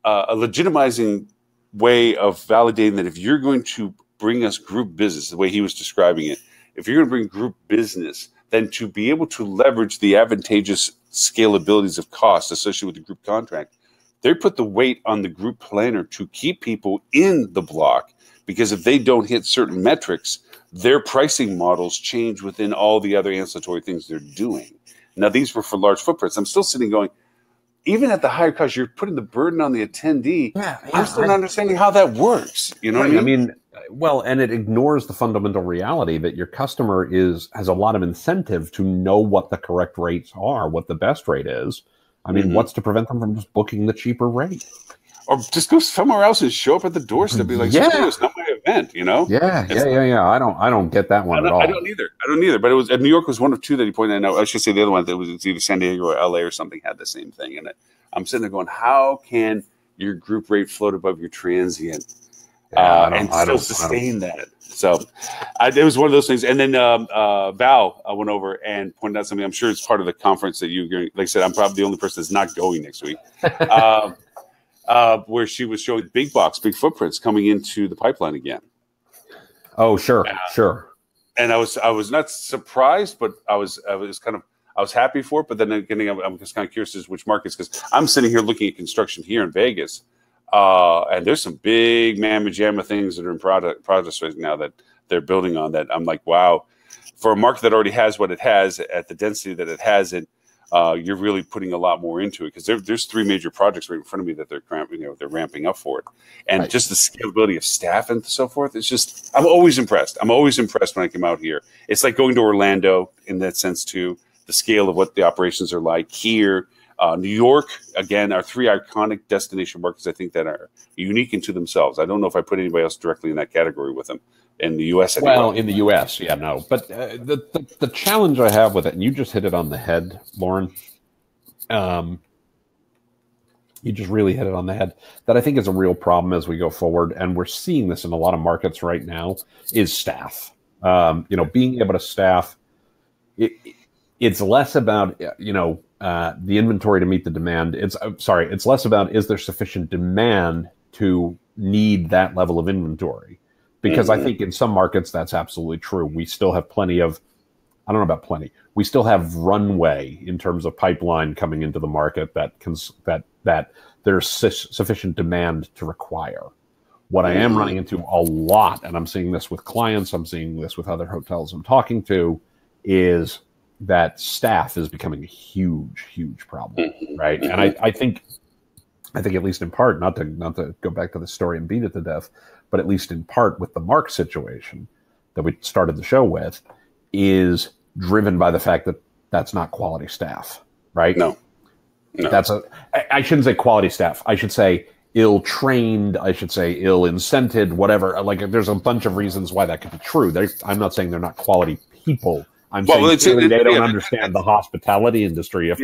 legitimizing way of validating that if you're going to bring us group business, the way he was describing it, if you're going to bring group business, then to be able to leverage the advantageous scalabilities of cost associated with the group contract, they put the weight on the group planner to keep people in the block, because if they don't hit certain metrics, their pricing models change within all the other ancillary things they're doing. Now, these were for large footprints. I'm still sitting going, even at the higher cost, you're putting the burden on the attendee. I'm still not understanding how that works. You know what I mean? Well, and it ignores the fundamental reality that your customer has a lot of incentive to know what the correct rates are, what the best rate is. I mean, what's to prevent them from just booking the cheaper rate? Or just go somewhere else and show up at the doorstep and be like, it's not my event, Yeah. I don't get that one at all. I don't either. But New York was one of two that he pointed out. I should say the other one that was either San Diego or LA or something had the same thing. And I'm sitting there going, how can your group rate float above your transient and still sustain that? So it was one of those things. And then Val went over and pointed out something. I'm sure it's part of the conference that you're going. Like I said, I'm probably the only person that's not going next week. Where she was showing big footprints coming into the pipeline again. Oh, sure. And I was not surprised, but I was happy for it. But then again, I'm just kind of curious as to which markets, because I'm sitting here looking at construction here in Vegas, and there's some big mamma jamma things that are in projects right now that they're building on. That I'm like, wow, for a market that already has what it has at the density that it has it. You're really putting a lot more into it, because there's 3 major projects right in front of me that they're ramping up for it, and just the scalability of staff and so forth. It's just, I'm always impressed. I'm always impressed when I come out here. It's like going to Orlando in that sense too. The scale of what the operations are like here. New York, again, are 3 iconic destination markets, I think, that are unique into themselves. I don't know if I put anybody else directly in that category with them. In the U.S. anyway. Well, in the U.S., no. But the challenge I have with it, and you just hit it on the head, Lauren, You just really hit it on the head. That I think is a real problem as we go forward, and we're seeing this in a lot of markets right now. Is staff. Being able to staff. It's less about the inventory to meet the demand. It's less about is there sufficient demand to need that level of inventory, because I think in some markets that's absolutely true. We still have plenty of. I don't know about plenty. We still have runway in terms of pipeline coming into the market that there's sufficient demand to require. What I am running into a lot, and I'm seeing this with clients, I'm seeing this with other hotels I'm talking to, is that staff is becoming a huge, huge problem, right? And I think at least in part, not to go back to the story and beat it to death, but at least in part with the Mark situation that we started the show with, is driven by the fact that that's not quality staff, right? No. I shouldn't say quality staff. I should say ill-trained. I should say ill-incented, whatever. Like, there's a bunch of reasons why that could be true. I'm not saying they're not quality people. I'm saying they don't understand the hospitality industry. If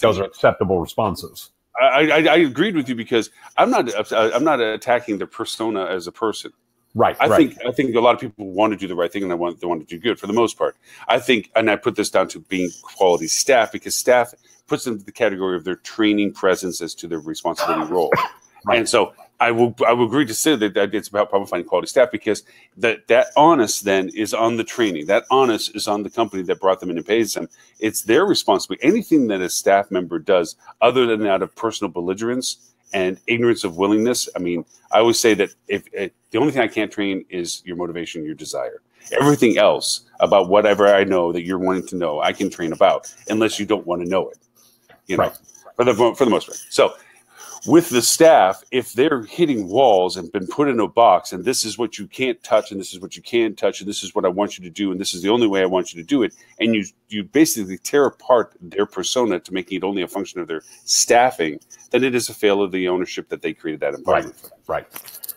those are acceptable responses. I agreed with you, because I'm not attacking the persona as a person. Right. I think a lot of people want to do the right thing, and they want to do good for the most part. I think, and I put this down to being quality staff, because staff puts them into the category of their training presence as to their responsibility role. Right. And so I will agree to say that it's about probably finding quality staff, because that onus then is on the training. That onus is on the company that brought them in and pays them. It's their responsibility. Anything that a staff member does other than out of personal belligerence and ignorance of willingness. I mean, I always say that if the only thing I can't train is your motivation, your desire. Everything else about whatever I know that you're wanting to know, I can train about, unless you don't want to know it. Right. For the most part. So with the staff, if they're hitting walls and been put in a box, and this is what you can't touch, and this is what you can touch, and this is what I want you to do, and this is the only way I want you to do it, and you basically tear apart their persona to making it only a function of their staffing, then it is a fail of the ownership that they created that environment for. Right.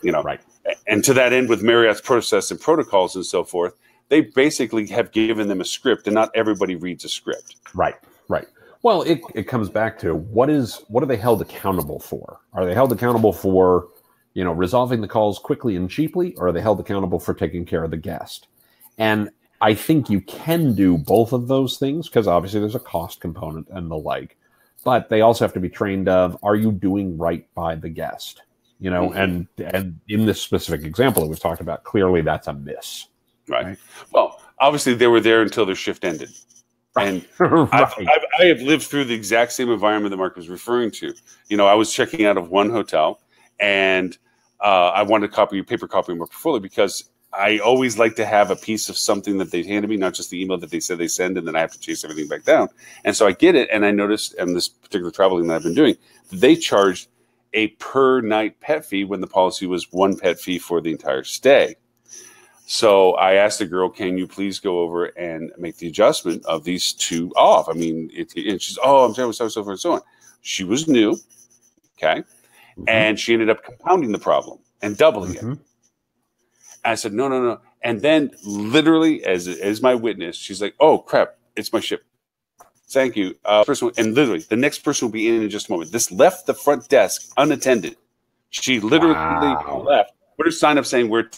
Right. And to that end, with Marriott's process and protocols and so forth, they basically have given them a script, and not everybody reads a script. Right. Well, it comes back to what are they held accountable for? Are they held accountable for, resolving the calls quickly and cheaply, or are they held accountable for taking care of the guest? And I think you can do both of those things, because obviously there's a cost component and the like, but they also have to be trained of, are you doing right by the guest? And in this specific example that we've talked about, clearly that's a miss. Right. Well, obviously they were there until their shift ended. And I have lived through the exact same environment that Mark was referring to. I was checking out of one hotel, and I wanted to paper copy my portfolio, because I always like to have a piece of something that they handed me, not just the email that they said they send, and then I have to chase everything back down. And so I get it, and I noticed, and this particular traveling that I've been doing, they charged a per night pet fee when the policy was one pet fee for the entire stay. So I asked the girl, can you please go over and make the adjustment of these two off? I mean, and she's, I'm sorry, so forth and so on. She was new, okay? And she ended up compounding the problem and doubling it. I said, no. And then literally, as my witness, she's like, oh, crap, it's my ship. Thank you. And literally, the next person will be in just a moment. This left the front desk unattended. She literally left. Put her sign up saying, we're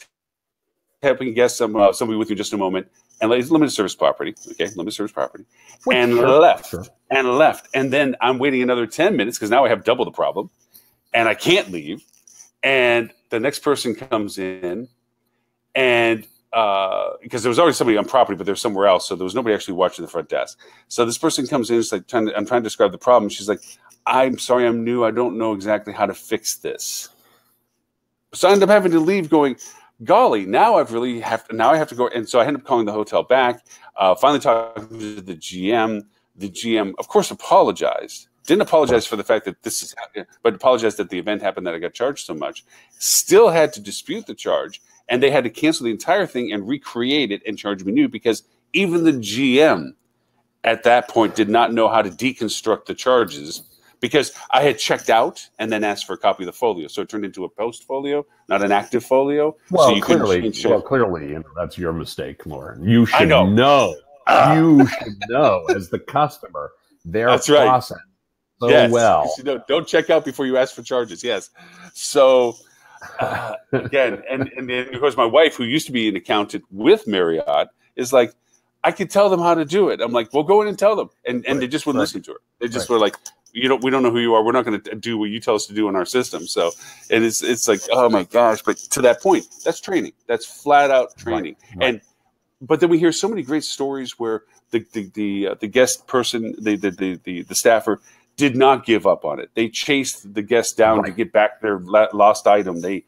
helping guests, somebody with you in just a moment, and limited service property, limited service property, and left. And then I'm waiting another 10 minutes, because now I have double the problem, and I can't leave. And the next person comes in, and because there was already somebody on property, but they're somewhere else, so there was nobody actually watching the front desk. So this person comes in, it's like I'm trying to describe the problem. She's like, I'm sorry, I'm new. I don't know exactly how to fix this. So I end up having to leave, going, golly, now I have to go. And so I ended up calling the hotel back, finally talking to the GM. The GM, of course, apologized. Didn't apologize for the fact that this is happening, but apologized that the event happened, that I got charged so much. Still had to dispute the charge, and they had to cancel the entire thing and recreate it and charge me new, because even the GM at that point did not know how to deconstruct the charges, because I had checked out and then asked for a copy of the folio. So it turned into a post folio, not an active folio. Well, so you clearly, that's your mistake, Lauren. You should know. You should know as the customer their process. yes. well. You know, don't check out before you ask for charges. Yes. So again, and then of course my wife, who used to be an accountant with Marriott, is like, I could tell them how to do it. I'm like, well, go in and tell them, and they just wouldn't listen to her. They just were like, we don't know who you are. We're not going to do what you tell us to do in our system. So, and it's like, oh my gosh. But to that point, that's training. That's flat out training. Right. But then we hear so many great stories where the guest person, the staffer, did not give up on it. They chased the guest down to get back their lost item. They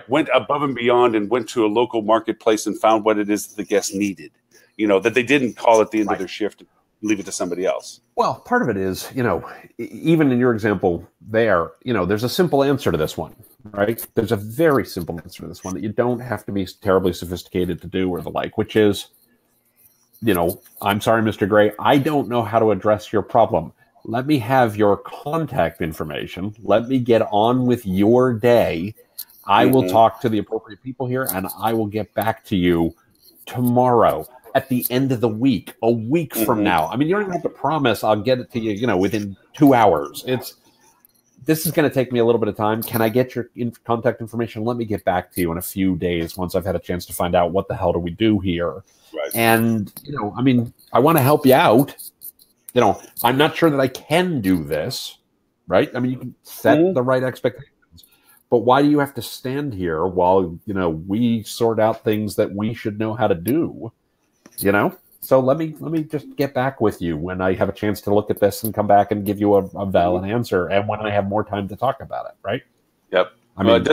went above and beyond and went to a local marketplace and found what it is that the guest needed. You know, that they didn't call at the end of their shift and leave it to somebody else. Well, part of it is, you know, even in your example there, you know, there's a simple answer to this one, right? There's a very simple answer to this one that you don't have to be terribly sophisticated to do or the like, which is, you know, I'm sorry, Mr. Gray, I don't know how to address your problem. Let me have your contact information. Let me get on with your day. I will talk to the appropriate people here, and I will get back to you tomorrow, at the end of the week, a week from now. I mean, you don't even have to promise I'll get it to you, you know, within 2 hours. This is going to take me a little bit of time. Can I get your contact information? Let me get back to you in a few days once I've had a chance to find out what the hell do we do here. Right. And, you know, I mean, I want to help you out. You know, I'm not sure that I can do this, right? I mean, you can set the right expectations, but why do you have to stand here while, you know, we sort out things that we should know how to do? You know, so let me just get back with you when I have a chance to look at this and come back and give you a valid answer, and when I have more time to talk about it, right? Yep. I mean, it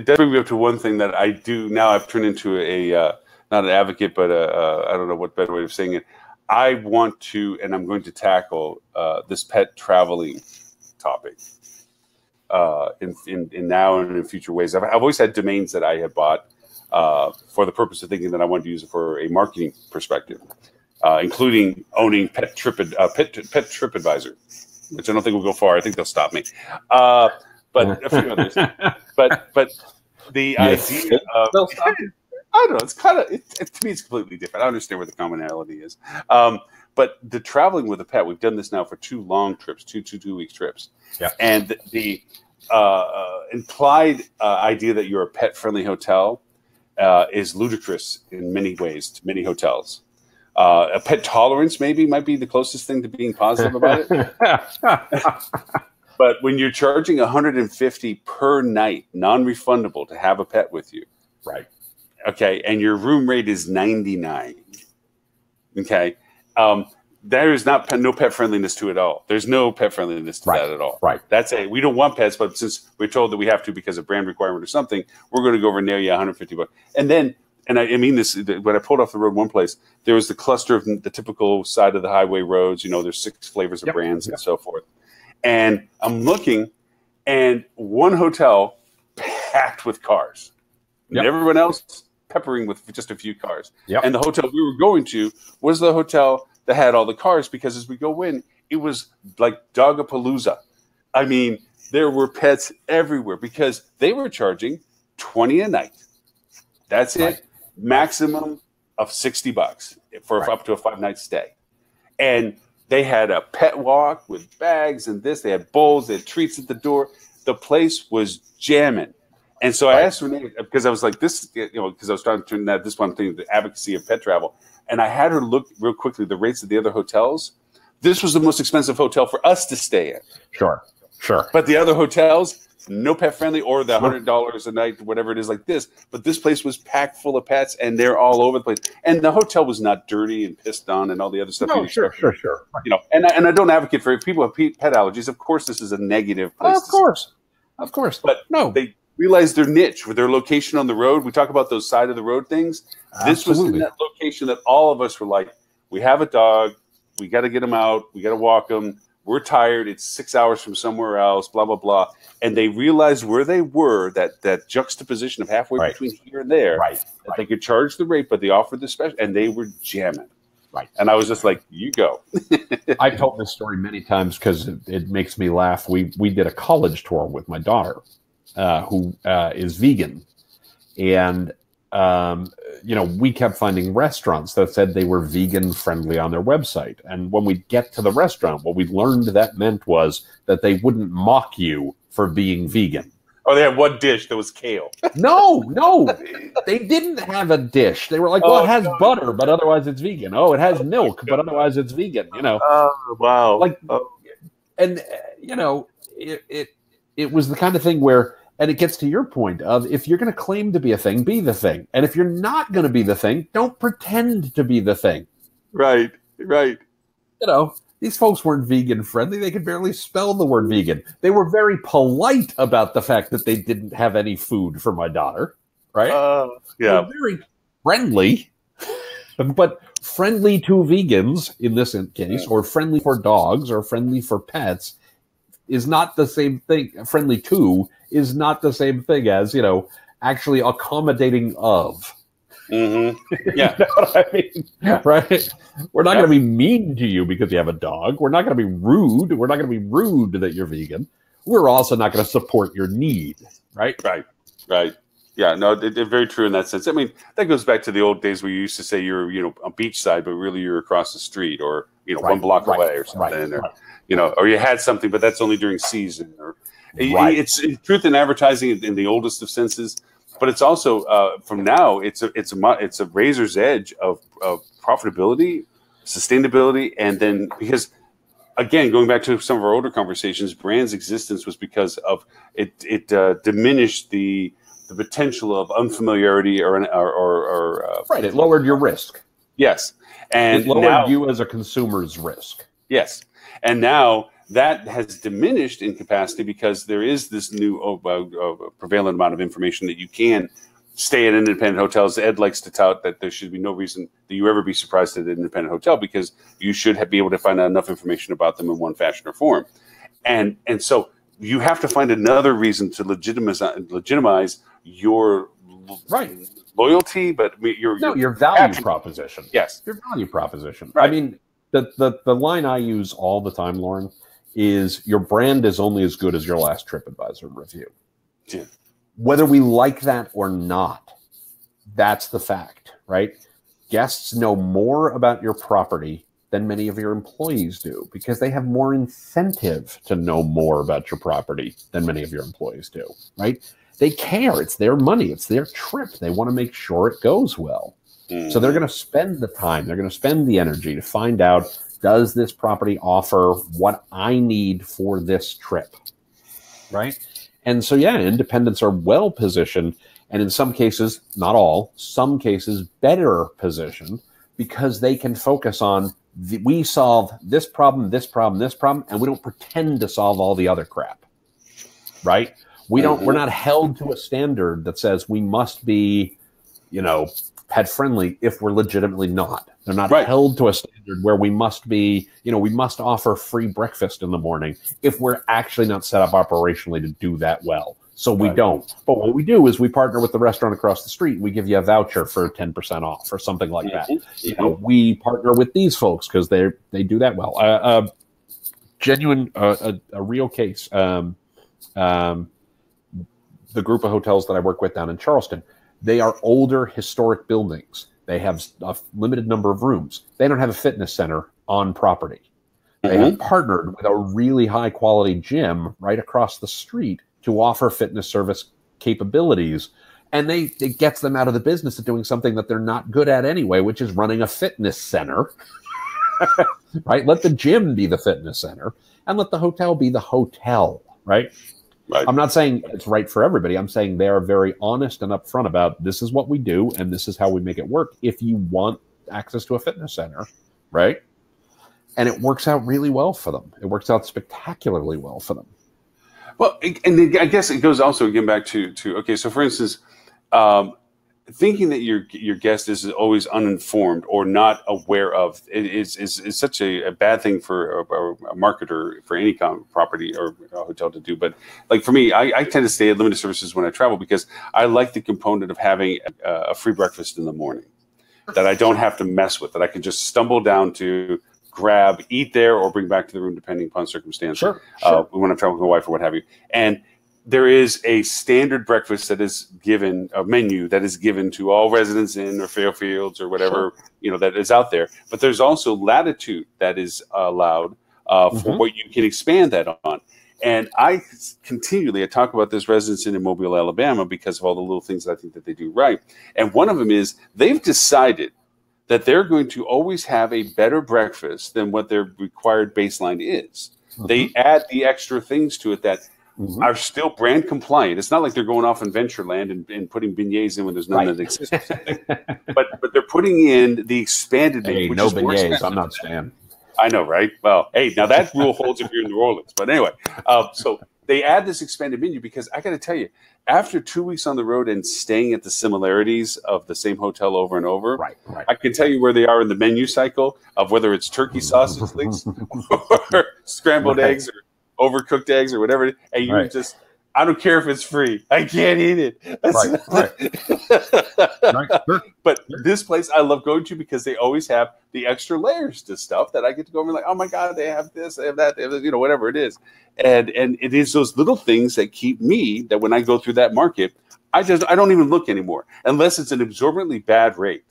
does bring me up to one thing that I do now. I've turned into a not an advocate, but I don't know what better way of saying it. I want to, and I'm going to tackle this pet traveling topic in now and in future ways. I've always had domains that I have bought for the purpose of thinking that I wanted to use it for a marketing perspective, including owning Pet TripAdvisor, which I don't think will go far. I think they'll stop me. But a few others. But the idea of they'll stop you. I don't know. It's kind of to me, it's completely different. I understand where the commonality is. But the traveling with a pet, we've done this now for 2 long trips, two-week trips. Yeah. And the implied idea that you're a pet-friendly hotel is ludicrous in many ways to many hotels. A pet tolerance might be the closest thing to being positive about it. But when you're charging $150 per night, non-refundable, to have a pet with you, right? Okay, and your room rate is $99. Okay, there is no pet friendliness to it all. There's no pet friendliness to that at all. Right. That's we don't want pets, but since we're told that we have to because of brand requirement or something, we're going to go over and nail you $150. And then, and I mean this, when I pulled off the road one place, there was the cluster of the typical side of the highway roads. You know, there's 6 flavors of brands and so forth. And I'm looking, and one hotel packed with cars, and everyone else peppering with just a few cars. And the hotel we were going to was the hotel that had all the cars, because as we go in, it was like Dogapalooza. I mean, there were pets everywhere because they were charging $20 a night. That's it. Maximum of $60 for up to a 5-night stay. And they had a pet walk with bags and this. They had bowls. They had treats at the door. The place was jamming. And so I asked Renee, because I was like, this, you know, because I was trying to turn that this one thing, the advocacy of pet travel. And I had her look real quickly the rates of the other hotels. This was the most expensive hotel for us to stay in. Sure. But the other hotels, no pet friendly, or the $100 a night, whatever it is like this. But this place was packed full of pets, and they're all over the place. And the hotel was not dirty and pissed on and all the other stuff. No, sure. You know, and I don't advocate for it. People have pet allergies. Of course, this is a negative place. Of course. But no, they realize their niche with their location on the road. We talk about those side of the road things. This was in that location that all of us were like, we have a dog. We got to get him out. We got to walk him. We're tired. It's 6 hours from somewhere else, blah, blah, blah. And they realized where they were, that juxtaposition of halfway between here and there, that they could charge the rate, but they offered the special, and they were jamming. Right. And I was just like, you go. I've told this story many times because it makes me laugh. We did a college tour with my daughter, who is vegan. And we kept finding restaurants that said they were vegan friendly on their website. And when we get to the restaurant, what we learned that meant was that they wouldn't mock you for being vegan. Oh, they had one dish that was kale. No, they didn't have a dish. They were like, well, it has butter, but otherwise it's vegan. Oh, it has milk, but otherwise it's vegan, Oh, wow. And, it was the kind of thing where, and it gets to your point of, if you're going to claim to be a thing, be the thing. And if you're not going to be the thing, don't pretend to be the thing. Right. These folks weren't vegan friendly. They could barely spell the word vegan. They were very polite about the fact that they didn't have any food for my daughter, right? Yeah. Very friendly, but friendly to vegans in this case, or friendly for dogs, or friendly for pets, is not the same thing. Friendly to is not the same thing as, actually accommodating of. Mm-hmm. Yeah. You know what I mean? Right? We're not going to be mean to you because you have a dog. We're not going to be rude. We're not going to be rude that you're vegan. We're also not going to support your need. Right? Right. Yeah, no, they're very true in that sense. I mean, that goes back to the old days where you used to say you're, on beachside, but really you're across the street, or, 1 block away or something. Or you had something, but that's only during season. Or it's truth in advertising in the oldest of senses. But it's also from now. It's a razor's edge of profitability, sustainability, and then because, again, going back to some of our older conversations, brand's existence was because of it diminished the potential of unfamiliarity or right. It lowered your risk. Yes, and it lowered you as a consumer's risk. Yes, and now that has diminished in capacity because there is this new prevalent amount of information that you can stay at independent hotels. Ed likes to tout that there should be no reason that you ever be surprised at an independent hotel because you should be able to find out enough information about them in one fashion or form. And so you have to find another reason to legitimize your loyalty, but your value proposition. Yes, your value proposition. Right. I mean, the line I use all the time, Lauren, is your brand is only as good as your last TripAdvisor review. Yeah. Whether we like that or not, that's the fact, right? Guests know more about your property than many of your employees do because they have more incentive to know more about your property than many of your employees do, right? They care. It's their money. It's their trip. They want to make sure it goes well. So they're going to spend the time, they're going to spend the energy to find out, does this property offer what I need for this trip, right? And so, independents are well positioned, and in some cases, not all, some cases better positioned because they can focus on, we solve this problem, this problem, this problem, and we don't pretend to solve all the other crap, right? We're not held to a standard that says we must be, pet friendly if we're legitimately not. They're not held to a standard where we must be, we must offer free breakfast in the morning if we're actually not set up operationally to do that well. So we don't. But what we do is we partner with the restaurant across the street. We give you a voucher for 10% off or something like that. We partner with these folks because they do that well. A real case. The group of hotels that I work with down in Charleston, they are older historic buildings. They have a limited number of rooms. They don't have a fitness center on property. They have partnered with a really high quality gym right across the street to offer fitness service capabilities. And it gets them out of the business of doing something that they're not good at anyway, which is running a fitness center, right? Let the gym be the fitness center and let the hotel be the hotel, right? Right. I'm not saying it's right for everybody. I'm saying they are very honest and upfront about this is what we do and this is how we make it work if you want access to a fitness center, right? And it works out really well for them. It works out spectacularly well for them. Well, and I guess it goes also again back to okay. So, for instance, thinking that your guest is always uninformed or not aware of it is such a bad thing for a marketer for any kind of property or a hotel to do. But like for me, I tend to stay at limited services when I travel because I like the component of having a free breakfast in the morning that I don't have to mess with, that I can just stumble down to, grab, eat there, or bring back to the room depending upon circumstance. Sure. When I'm traveling with my wife or what have you. And there is a standard breakfast that is given, a menu that is given to all Residence Inn or Fairfields or whatever, that is out there. But there's also latitude that is allowed for what you can expand that on. And I talk about this Residence Inn in Mobile, Alabama, because of all the little things that I think that they do right. And one of them is they've decided that they're going to always have a better breakfast than what their required baseline is. They add the extra things to it that are still brand compliant. It's not like they're going off in Ventureland and putting beignets in when there's none that exists. but they're putting in the expanded menu. No beignets. I'm not staying. I know, right? Well, hey, now that rule holds if you're in New Orleans. But anyway, so they add this expanded menu because I got to tell you, after 2 weeks on the road and staying at the similarities of the same hotel over and over, I can tell you where they are in the menu cycle of whether it's turkey sausage links or scrambled eggs or overcooked eggs or whatever. And you just, I don't care if it's free. I can't eat it. But this place I love going to because they always have the extra layers to stuff that I get to go over and like, oh my God, they have this, they have that, they have this, whatever it is. And it is those little things that keep me, that when I go through that market, I don't even look anymore unless it's an exorbitantly bad rate.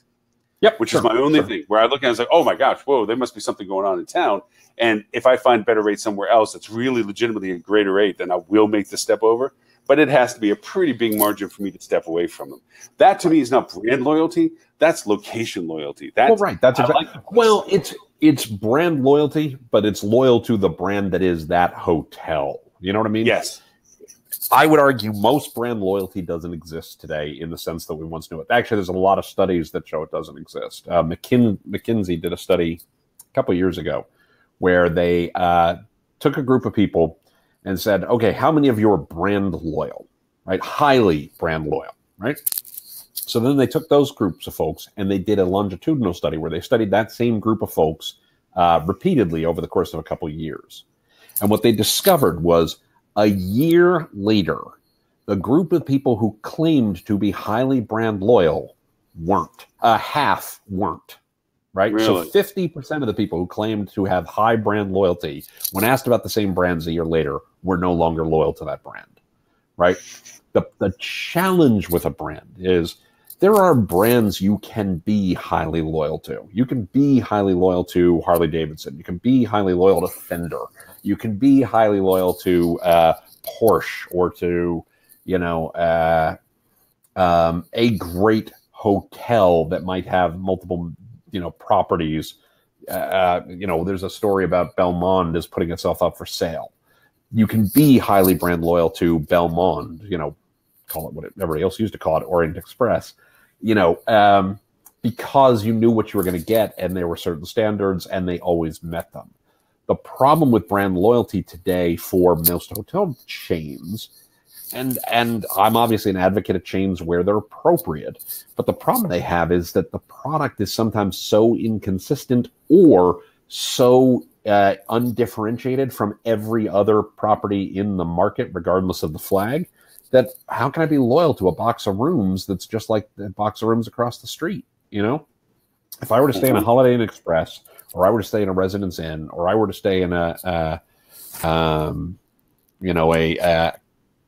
Which is my only thing where I look at it, it's like, oh my gosh, whoa, there must be something going on in town. And if I find better rate somewhere else that's really legitimately a greater rate, then I will make the step over. But it has to be a pretty big margin for me to step away from them. That to me is not brand loyalty. That's location loyalty. That's exactly. Well, it's brand loyalty, but it's loyal to the brand that is that hotel. You know what I mean? Yes. I would argue most brand loyalty doesn't exist today in the sense that we once knew it. Actually, there's a lot of studies that show it doesn't exist. McKinsey did a study a couple of years ago where they took a group of people and said, okay, how many of you are brand loyal, right? Highly brand loyal, right? So then they took those groups of folks and they did a longitudinal study where they studied that same group of folks repeatedly over the course of a couple of years. And what they discovered was a year later, the group of people who claimed to be highly brand loyal weren't. Half weren't. Right? Really? So 50% of the people who claimed to have high brand loyalty, when asked about the same brands a year later, were no longer loyal to that brand. Right? The challenge with a brand is there are brands you can be highly loyal to. You can be highly loyal to Harley Davidson. You can be highly loyal to Fender. You can be highly loyal to Porsche or to, a great hotel that might have multiple, properties. There's a story about Belmond is putting itself up for sale. You can be highly brand loyal to Belmond, call it what everybody else used to call it, Orient Express, because you knew what you were going to get and there were certain standards and they always met them. The problem with brand loyalty today for most hotel chains, and I'm obviously an advocate of chains where they're appropriate, but the problem they have is that the product is sometimes so inconsistent or so undifferentiated from every other property in the market, regardless of the flag, that how can I be loyal to a box of rooms that's just like the box of rooms across the street? If I were to stay in a Holiday Inn Express, or I were to stay in a Residence Inn, or I were to stay in a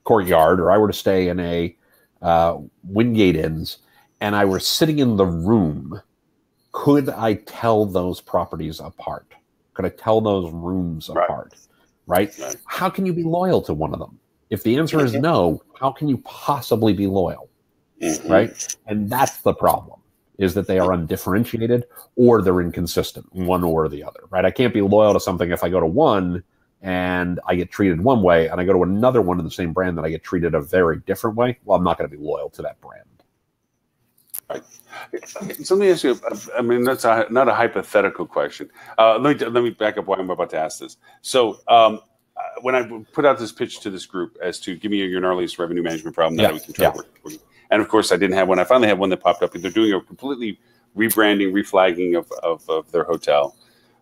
Courtyard, or I were to stay in a Wingate Inns, and I were sitting in the room, could I tell those properties apart? Could I tell those rooms apart? Right? How can you be loyal to one of them? If the answer is no, how can you possibly be loyal? Right? And that's the problem, is that they are undifferentiated or they're inconsistent, one or the other, right? I can't be loyal to something if I go to one and I get treated one way and I go to another one in the same brand that I get treated a very different way. Well, I'm not going to be loyal to that brand. Right. So let me ask you, I mean, that's not a hypothetical question. Let me back up why I'm about to ask this. So when I put out this pitch to this group as to give me your gnarliest revenue management problem that we can try to work with. And of course, I didn't have one. I finally had one that popped up. They're doing a completely rebranding, reflagging of their hotel.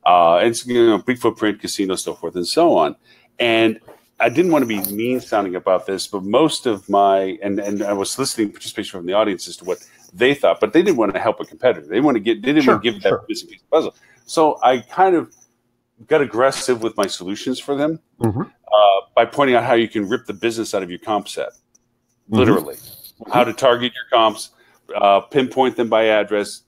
It's big footprint, casino, so forth and so on. And I didn't want to be mean sounding about this, but most of my and I was soliciting participation from the audience as to what they thought, but they didn't want to help a competitor. They didn't want to give that missing piece of the puzzle. So I kind of got aggressive with my solutions for them by pointing out how you can rip the business out of your comp set, literally. How to target your comps, pinpoint them by address,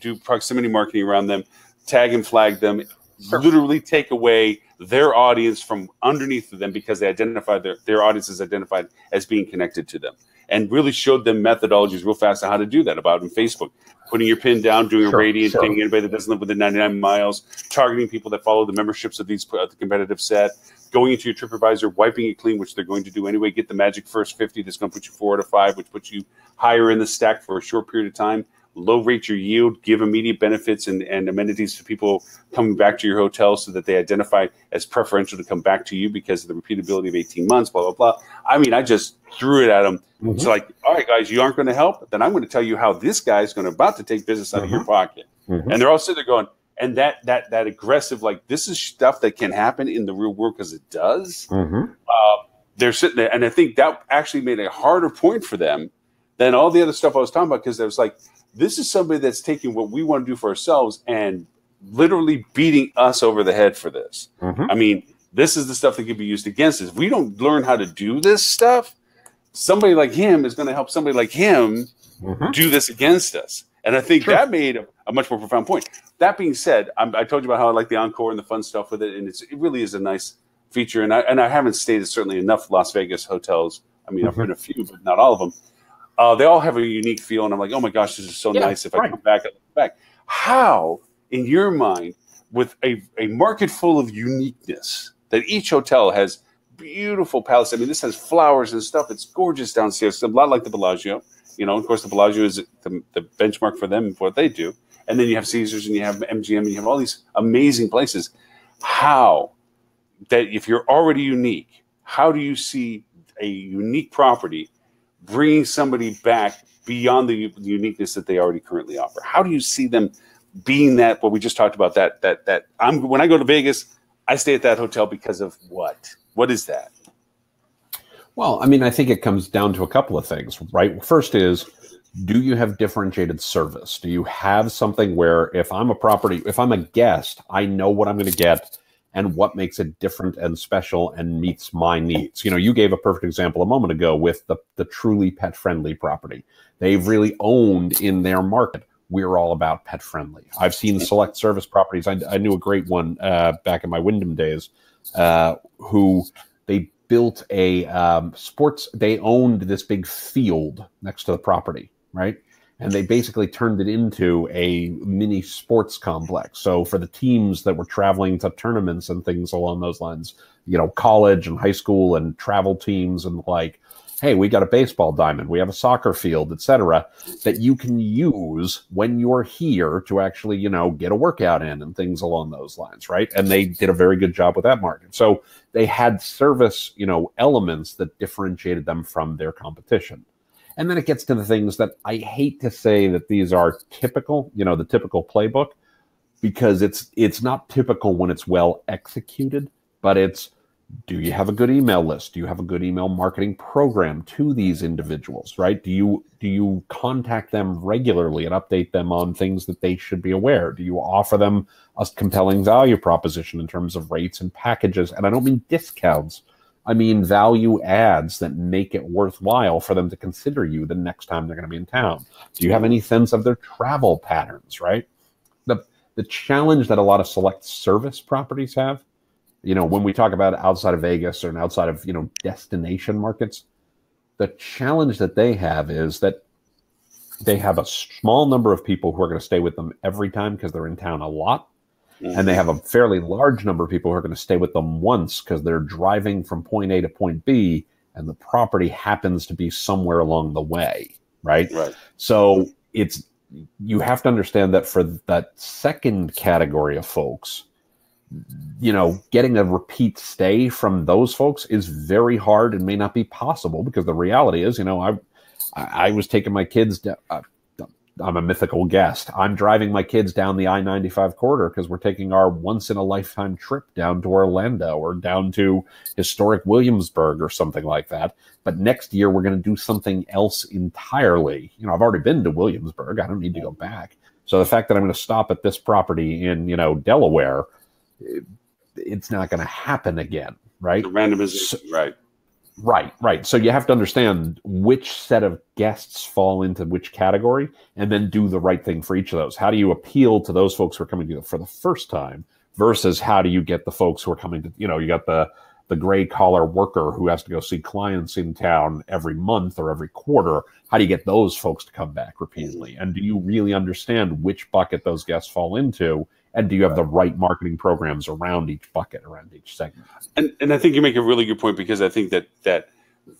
do proximity marketing around them, tag and flag them, literally take away their audience from underneath of them because they identified their audience is identified as being connected to them, and really showed them methodologies real fast on how to do that. About in Facebook, putting your pin down, doing a radiant, pinging anybody that doesn't live within 99 miles, targeting people that follow the memberships of these the competitive set, going into your TripAdvisor, wiping it clean, which they're going to do anyway. Get the magic first 50 that's going to put you 4 out of 5, which puts you higher in the stack for a short period of time. Low rate your yield, give immediate benefits and amenities to people coming back to your hotel so that they identify as preferential to come back to you because of the repeatability of 18 months, blah, blah, blah. I mean, I just threw it at them. It's like, all right, guys, you aren't going to help? Then I'm going to tell you how this guy's about to take business out of your pocket. And they're all sitting there going, and that aggressive, like, this is stuff that can happen in the real world because it does. They're sitting there, and I think that actually made a harder point for them than all the other stuff I was talking about, because there was like, this is somebody that's taking what we want to do for ourselves and literally beating us over the head for this. I mean, this is the stuff that can be used against us. If we don't learn how to do this stuff, somebody like him is going to help somebody like him do this against us. And I think that made a much more profound point. That being said, I told you about how I like the Encore and the fun stuff with it, and it really is a nice feature. And I haven't stayed at certainly enough Las Vegas hotels. I mean, I've been a few, but not all of them. They all have a unique feel, and I'm like, oh my gosh, this is so nice. If I come back, I look back. How, in your mind, with a market full of uniqueness, that each hotel has beautiful palace. I mean, this has flowers and stuff. It's gorgeous downstairs. It's a lot like the Bellagio. You know, of course, the Bellagio is the benchmark for them for what they do. And then you have Caesars and you have MGM and you have all these amazing places. How, that if you're already unique, how do you see a unique property bringing somebody back beyond the uniqueness that they already currently offer? How do you see them being that, what we just talked about, that when I go to Vegas, I stay at that hotel because of what? What is that? Well, I mean, I think it comes down to a couple of things, right? First is, do you have differentiated service? Do you have something where if I'm a guest, I know what I'm going to get and what makes it different and special and meets my needs? You know, you gave a perfect example a moment ago with the truly pet-friendly property. They've really owned in their market. We're all about pet-friendly. I've seen select service properties. I knew a great one back in my Wyndham days who they built a they owned this big field next to the property, right? And they basically turned it into a mini sports complex. So for the teams that were traveling to tournaments and things along those lines, you know, college and high school and travel teams and like, hey, we got a baseball diamond, we have a soccer field, etc., that you can use when you're here to actually, you know, get a workout in and things along those lines, right? And they did a very good job with that market. So they had service, you know, elements that differentiated them from their competition. And then it gets to the things that I hate to say that these are typical, you know, the typical playbook, because it's not typical when it's well executed, but it's, do you have a good email list? Do you have a good email marketing program to these individuals, right? Do you contact them regularly and update them on things that they should be aware? Do you offer them a compelling value proposition in terms of rates and packages? And I don't mean discounts. I mean value adds that make it worthwhile for them to consider you the next time they're going to be in town. Do you have any sense of their travel patterns, right? The challenge that a lot of select service properties have, you know, when we talk about outside of Vegas or outside of, you know, destination markets, the challenge that they have is that they have a small number of people who are going to stay with them every time because they're in town a lot. And they have a fairly large number of people who are going to stay with them once because they're driving from point A to point B, and the property happens to be somewhere along the way, right? So you have to understand that for that second category of folks, you know, getting a repeat stay from those folks is very hard and may not be possible, because the reality is, you know, I was taking my kids I'm a mythical guest. I'm driving my kids down the I-95 corridor because we're taking our once-in-a-lifetime trip down to Orlando or down to historic Williamsburg or something like that. But next year, we're going to do something else entirely. You know, I've already been to Williamsburg. I don't need to go back. So the fact that I'm going to stop at this property in, you know, Delaware, it's not going to happen again, right? The randomization, right. Right. So you have to understand which set of guests fall into which category and then do the right thing for each of those. How do you appeal to those folks who are coming to you for the first time versus how do you get the folks who are coming to, you got the gray collar worker who has to go see clients in town every month or every quarter. How do you get those folks to come back repeatedly? And do you really understand which bucket those guests fall into? And do you have the right marketing programs around each bucket, around each segment? And I think you make a really good point, because I think that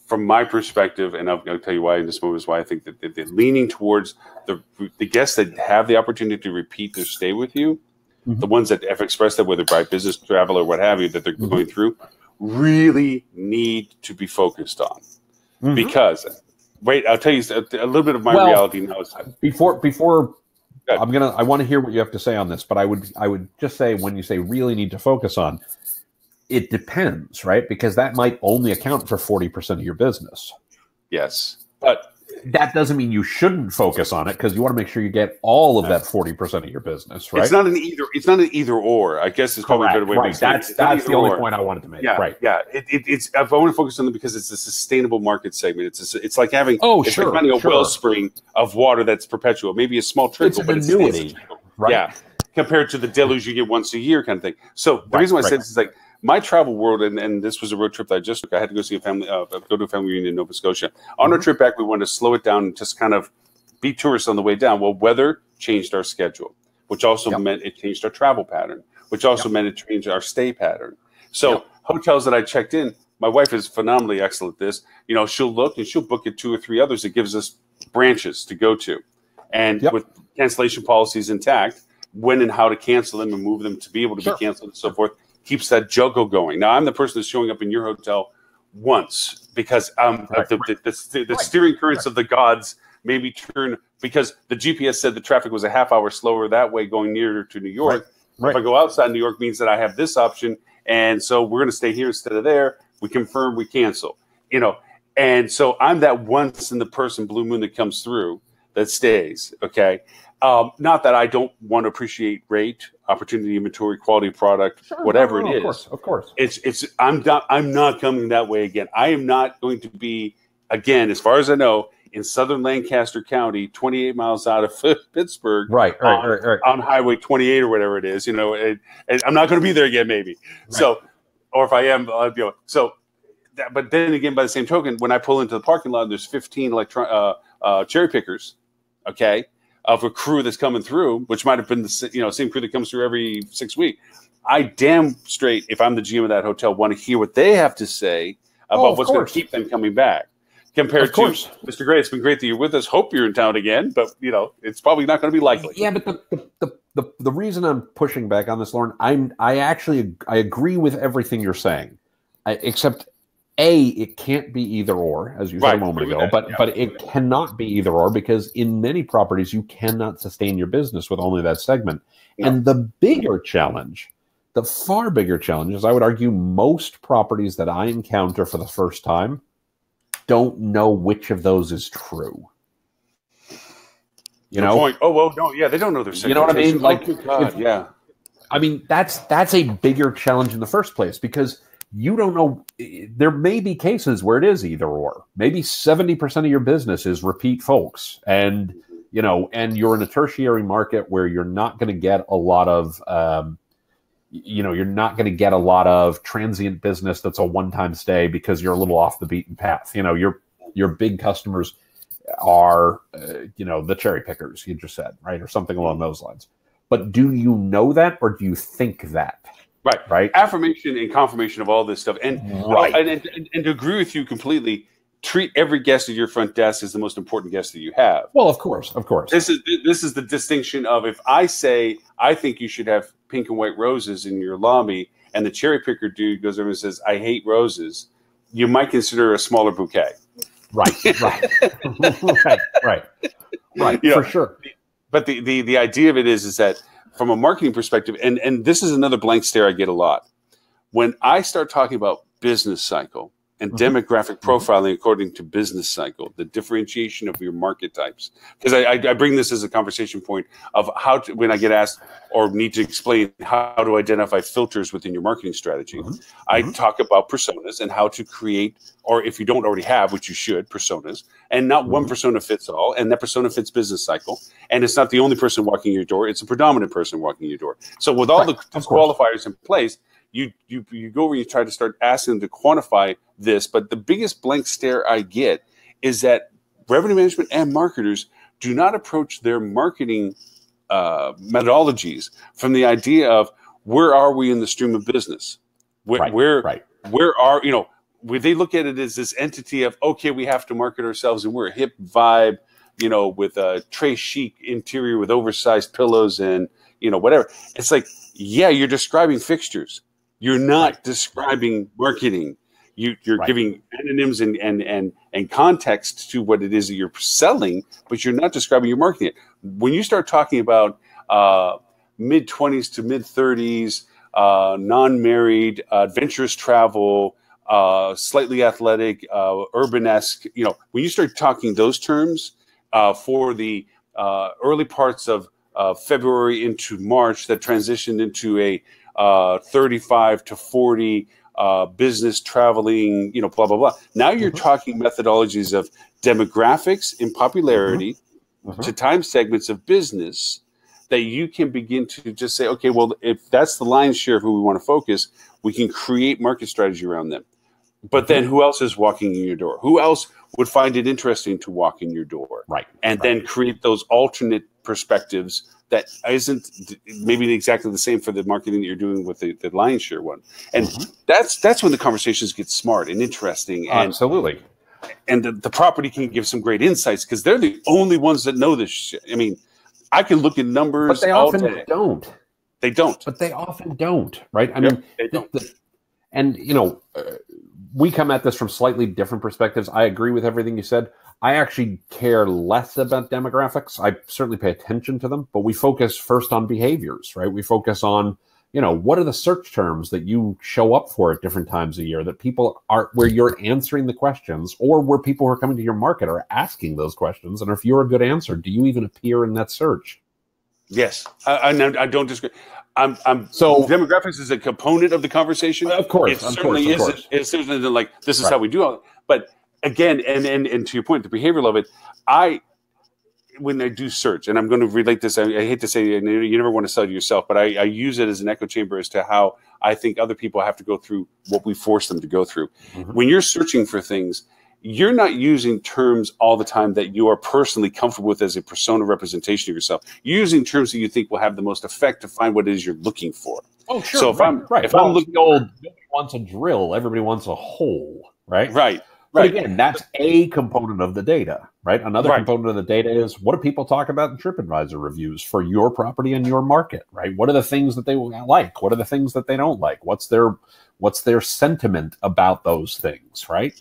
from my perspective, and I'll tell you why in this moment, is why I think that they're leaning towards the guests that have the opportunity to repeat their stay with you, the ones that have expressed that, whether by business, travel, or what have you, that they're going through, really need to be focused on. Because, wait, I'll tell you a little bit of my reality now. Before I want to hear what you have to say on this, but I would just say, when you say really need to focus on, it depends, right? Because that might only account for 40% of your business. Yes. But that doesn't mean you shouldn't focus on it, because you want to make sure you get all of that 40% of your business, right? It's not an either or. I guess it's probably a better way to say it. That's the only point I wanted to make. Yeah, right. Yeah. It's I want to focus on it because it's a sustainable market segment. It's like having like finding a wellspring of water that's perpetual. Maybe a small trickle, but annuity, right? Yeah. Compared to the deluge you get once a year kind of thing. So the reason why I said this is like my travel world, and this was a road trip that I just took. I had to go see go to a family reunion in Nova Scotia. On our trip back, we wanted to slow it down and just kind of be tourists on the way down. Well, weather changed our schedule, which also meant it changed our travel pattern, which also meant it changed our stay pattern. So hotels that I checked in, my wife is phenomenally excellent at this. She'll look and she'll book it 2 or 3 others. It gives us branches to go to. And with cancellation policies intact, when and how to cancel them and move them to be able to be canceled and so forth, keeps that juggle going. Now, I'm the person that's showing up in your hotel once because the steering currents of the gods maybe turn, because the GPS said the traffic was a half hour slower that way going nearer to New York. If I go outside New York, means that I have this option, and so we're going to stay here instead of there. We confirm, we cancel. And so I'm that once in the person blue moon that comes through that stays. Okay. Not that I don't want to appreciate rate, opportunity, inventory, quality of product, whatever it is. Of course. I'm not coming that way again. I am not going to be, again, as far as I know, in southern Lancaster County, 28 miles out of Pittsburgh, right. on Highway 28 or whatever it is, and I'm not going to be there again, maybe. Right. So, or if I am, but then again, by the same token, when I pull into the parking lot, there's 15 cherry pickers, okay, of a crew that's coming through, which might have been the same crew that comes through every 6 weeks. I damn straight, if I'm the GM of that hotel, want to hear what they have to say about what's going to keep them coming back. Compared to Mr. Gray, it's been great that you're with us. Hope you're in town again, but it's probably not going to be likely. Yeah, but the reason I'm pushing back on this, Lauren, I agree with everything you're saying, except it can't be either or, as you said a moment ago. But it cannot be either or, because in many properties you cannot sustain your business with only that segment. Yeah. And the far bigger challenge is, I would argue, most properties that I encounter for the first time don't know which of those is true. Point. Oh, well, no, yeah, they don't know their segmentation. You know what I mean? Like, yeah. I mean, that's a bigger challenge in the first place, because you don't know. There may be cases where it is either or. Maybe 70% of your business is repeat folks, and you're in a tertiary market where you're not going to get a lot of you're not going to get a lot of transient business that's a one-time stay, because you're a little off the beaten path. Your big customers are, the cherry pickers you just said, right? Or something along those lines. But do you know that, or do you think that? Right. Affirmation and confirmation of all this stuff. And, and to agree with you completely, treat every guest at your front desk as the most important guest that you have. Well, of course. This is the distinction of, if I say I think you should have pink and white roses in your lobby, and the cherry picker dude goes over and says, I hate roses, you might consider a smaller bouquet. Right. For sure. But the idea of it is that from a marketing perspective, and this is another blank stare I get a lot. When I start talking about business cycle and demographic profiling according to business cycle, the differentiation of your market types. Because I bring this as a conversation point of how to, when I get asked or need to explain how to identify filters within your marketing strategy, I talk about personas and how to create, or if you don't already have, which you should, personas, and not one persona fits all, and that persona fits business cycle. And it's not the only person walking your door, it's a predominant person walking your door. So with all the qualifiers in place, you go where you try to start asking them to quantify this, but the biggest blank stare I get is that revenue management and marketers do not approach their marketing methodologies from the idea of where are we in the stream of business? Where are, you know, where they look at it as this entity of, okay, we have to market ourselves and we're a hip vibe, you know, with a très chic interior with oversized pillows and, you know, whatever. It's like, yeah, you're describing fixtures. You're not describing marketing. You're giving synonyms and context to what it is that you're selling, but you're not describing your marketing. When you start talking about mid-20s to mid-30s, non-married, adventurous travel, slightly athletic, urbanesque, you know, when you start talking those terms for the early parts of February into March that transitioned into a 35 to 40 business traveling, you know, blah, blah, blah. Now you're talking methodologies of demographics in popularity to time segments of business that you can begin to just say, okay, well, if that's the lion's share of who we want to focus, we can create market strategy around them. But then who else is walking in your door? Who else would find it interesting to walk in your door? And then create those alternate perspectives that isn't maybe exactly the same for the marketing that you're doing with the lion's share one. And that's when the conversations get smart and interesting. And, absolutely. And the property can give some great insights because they're the only ones that know this shit. I mean, I can look at numbers, but they often don't. They don't. But they often don't, right? I mean, they don't. And, you know, we come at this from slightly different perspectives. I agree with everything you said. I actually care less about demographics. I certainly pay attention to them, but we focus first on behaviors, right? We focus on, you know, what are the search terms that you show up for at different times of year that people are, where you're answering the questions, or where people who are coming to your market are asking those questions. And if you're a good answer, do you even appear in that search? Yes. I don't disagree. So demographics is a component of the conversation. Of course. It certainly is. It's certainly like, this is how we do it. But again, and to your point, the behavioral of it, when I do search, and I'm going to relate this, I hate to say you never want to sell to yourself, but I use it as an echo chamber as to how I think other people have to go through what we force them to go through. When you're searching for things, you're not using terms all the time that you are personally comfortable with as a persona representation of yourself. You're using terms that you think will have the most effect to find what it is you're looking for. Oh, sure. So if I'm looking, nobody wants a drill, everybody wants a hole, right? Right. But again, that's a component of the data, right? Another component of the data is, what do people talk about in TripAdvisor reviews for your property and your market, right? What are the things that they like? What are the things that they don't like? What's their sentiment about those things, right?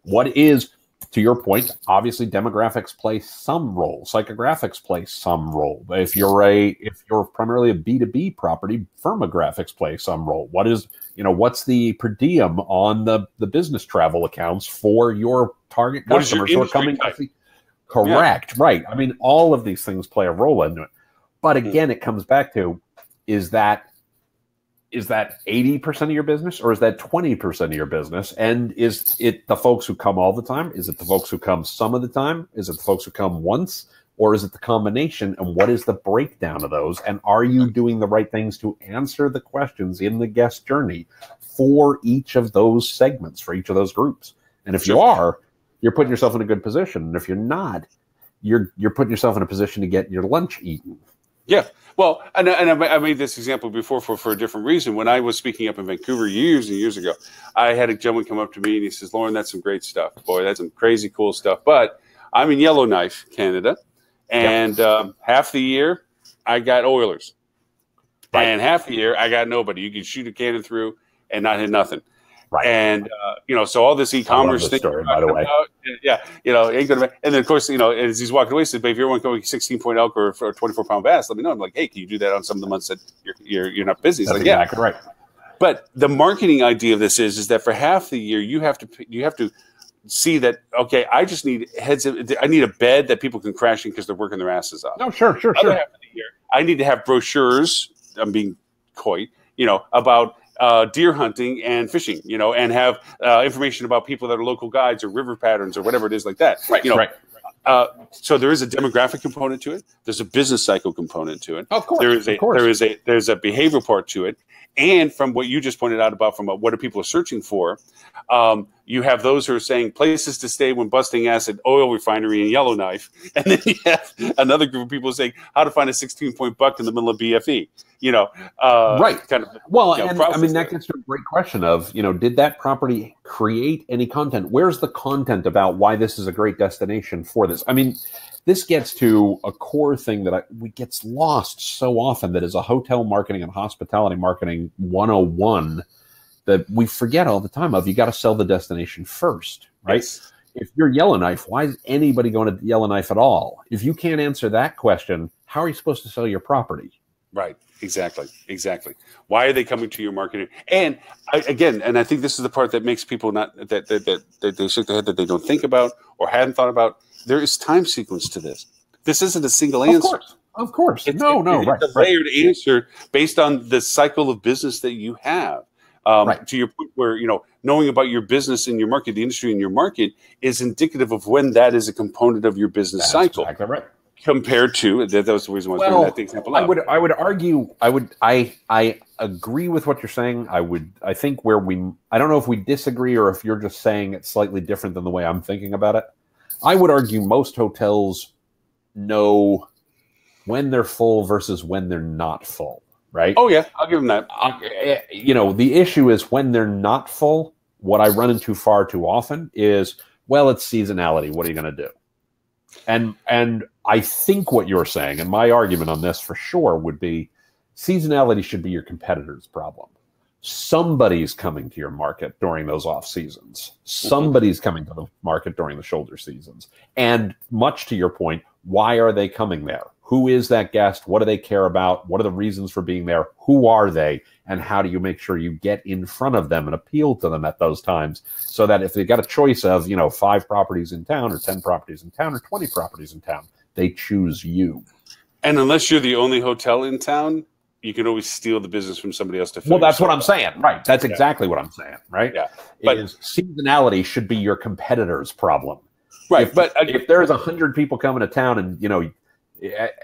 What is, to your point, obviously demographics play some role. Psychographics play some role. If you're primarily a B2B property, firmographics play some role. What's the per diem on the business travel accounts for your target customers who are coming to see? Correct. Yeah. Right. I mean, all of these things play a role into it. But again, it comes back to, is that 80% of your business, or is that 20% of your business? And is it the folks who come all the time? Is it the folks who come some of the time? Is it the folks who come once? Or is it the combination? And what is the breakdown of those? And are you doing the right things to answer the questions in the guest journey for each of those segments, for each of those groups? And if you are, you're putting yourself in a good position. And if you're not, you're putting yourself in a position to get your lunch eaten. Yeah. Well, and I made this example before for a different reason. When I was speaking up in Vancouver years and years ago, I had a gentleman come up to me and he says, "Lauren, that's some great stuff. Boy, that's some crazy cool stuff. But I'm in Yellowknife, Canada, and half the year I got Oilers. And half the year I got nobody. You can shoot a cannon through and not hit nothing." Right. And, so all this e-commerce thing, story, by the way. Ain't gonna. And then, of course, as he's walking away, he said, "But if you're going 16-point elk or a 24-pound bass, let me know." I'm like, "Hey, can you do that on some of the months that you're not busy?" He's That's like, exactly right. But the marketing idea of this is that for half the year you have to see that, okay, I just need I need a bed that people can crash in because they're working their asses off. No, sure. Other half of the year, I need to have brochures. I'm being coy, about deer hunting and fishing, and have information about people that are local guides or river patterns or whatever it is like that. Right. So there is a demographic component to it. There's a business cycle component to it. Of course. There's a behavioral part to it. And from what you just pointed out about what are people searching for, you have those who are saying places to stay when busting acid, oil refinery, and Yellowknife. And then you have another group of people saying how to find a 16-point buck in the middle of BFE. Right. Kind of. Well, and I mean, that gets to a great question of, did that property create any content? Where's the content about why this is a great destination for this? I mean, this gets to a core thing that gets lost so often, that is a hotel marketing and hospitality marketing 101 that we forget all the time of. You got to sell the destination first, right? Yes. If you're Yellowknife, why is anybody going to Yellowknife at all? If you can't answer that question, how are you supposed to sell your property? Right. Exactly. Why are they coming to your marketing? And I think this is the part that makes people not that they shake their head, that they don't think about or hadn't thought about. There is time sequence to this. This isn't a single answer. Of course. It's a layered answer based on the cycle of business that you have. To your point where, knowing about your business and your market, the industry and your market, is indicative of when that is a component of your business cycle. Exactly right. Compared to, that was the reason why I was bringing that example up. I would argue, I agree with what you're saying. I think I don't know if we disagree or if you're just saying it's slightly different than the way I'm thinking about it. I would argue most hotels know when they're full versus when they're not full, right? Oh yeah, I'll give them that. The issue is when they're not full, what I run into far too often is, well, it's seasonality. What are you going to do? And I think what you're saying, and my argument on this for sure, would be seasonality should be your competitor's problem. Somebody's coming to your market during those off seasons. Somebody's coming to the market during the shoulder seasons. And much to your point, why are they coming there? Who is that guest? What do they care about? What are the reasons for being there? Who are they? And how do you make sure you get in front of them and appeal to them at those times, so that if they got a choice of, 5 properties in town or 10 properties in town or 20 properties in town, they choose you. And unless you're the only hotel in town, you can always steal the business from somebody else to fill. Well, that's what I'm saying. Right. That's exactly what I'm saying. Right. Yeah. But seasonality should be your competitor's problem. Right. But if there's 100 people coming to town and,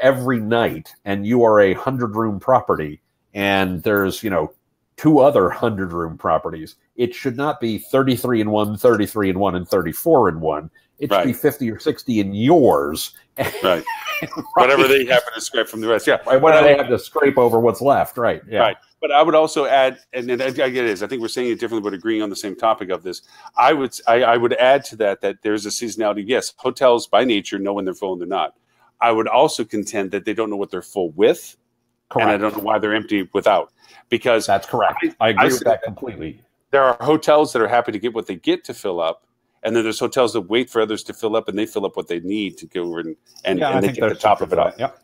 every night, and you are a 100-room property, and there's, 2 other 100-room properties, it should not be 33 in one, 33 in one, and 34 in one. It should be 50 or 60 in yours. Right. Whatever they happen to scrape from the rest. Yeah. Whatever they have to scrape over what's left. Right. Yeah. Right. But I would also add, and I get it is, I think we're saying it differently, but agreeing on the same topic of this. I would add to that there's a seasonality. Yes, hotels by nature know when they're full and they're not. I would also contend that they don't know what they're full with. Correct. And I don't know why they're empty without. Because that's correct. I agree with that completely. There are hotels that are happy to get what they get to fill up. And then there's hotels that wait for others to fill up, and they fill up what they need to go over and they get the top of it up. Yep.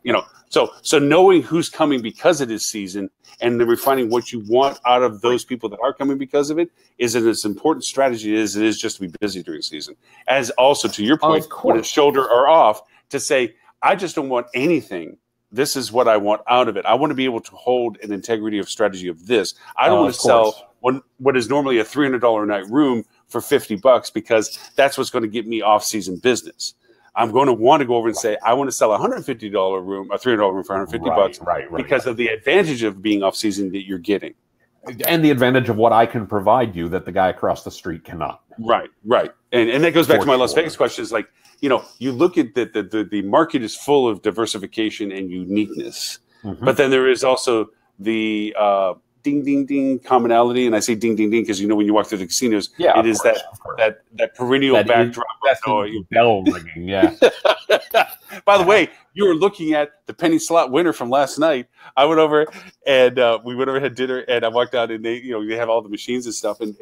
So knowing who's coming because it is season, and then refining what you want out of those people that are coming because of it, is as important strategy as it is just to be busy during season. As also, to your point, when it's shoulder or off, to say, I just don't want anything. This is what I want out of it. I want to be able to hold an integrity of strategy of this. I don't want to sell what is normally a $300 a night room for $50 because that's what's going to get me off-season business. I'm going to want to go over and say, I want to sell a $150 room, a $300 room for $150 right, because of the advantage of being off-season that you're getting. And the advantage of what I can provide you that the guy across the street cannot. Right. And that goes back to my Las Vegas question. Is like, you look at the market is full of diversification and uniqueness, but then there is also the ding, ding, ding commonality. And I say ding, ding, ding because, when you walk through the casinos, it is that perennial backdrop. Bell ringing, yeah. By the way, you were looking at the penny slot winner from last night. I went over and we went over and had dinner, and I walked out and they have all the machines and stuff. And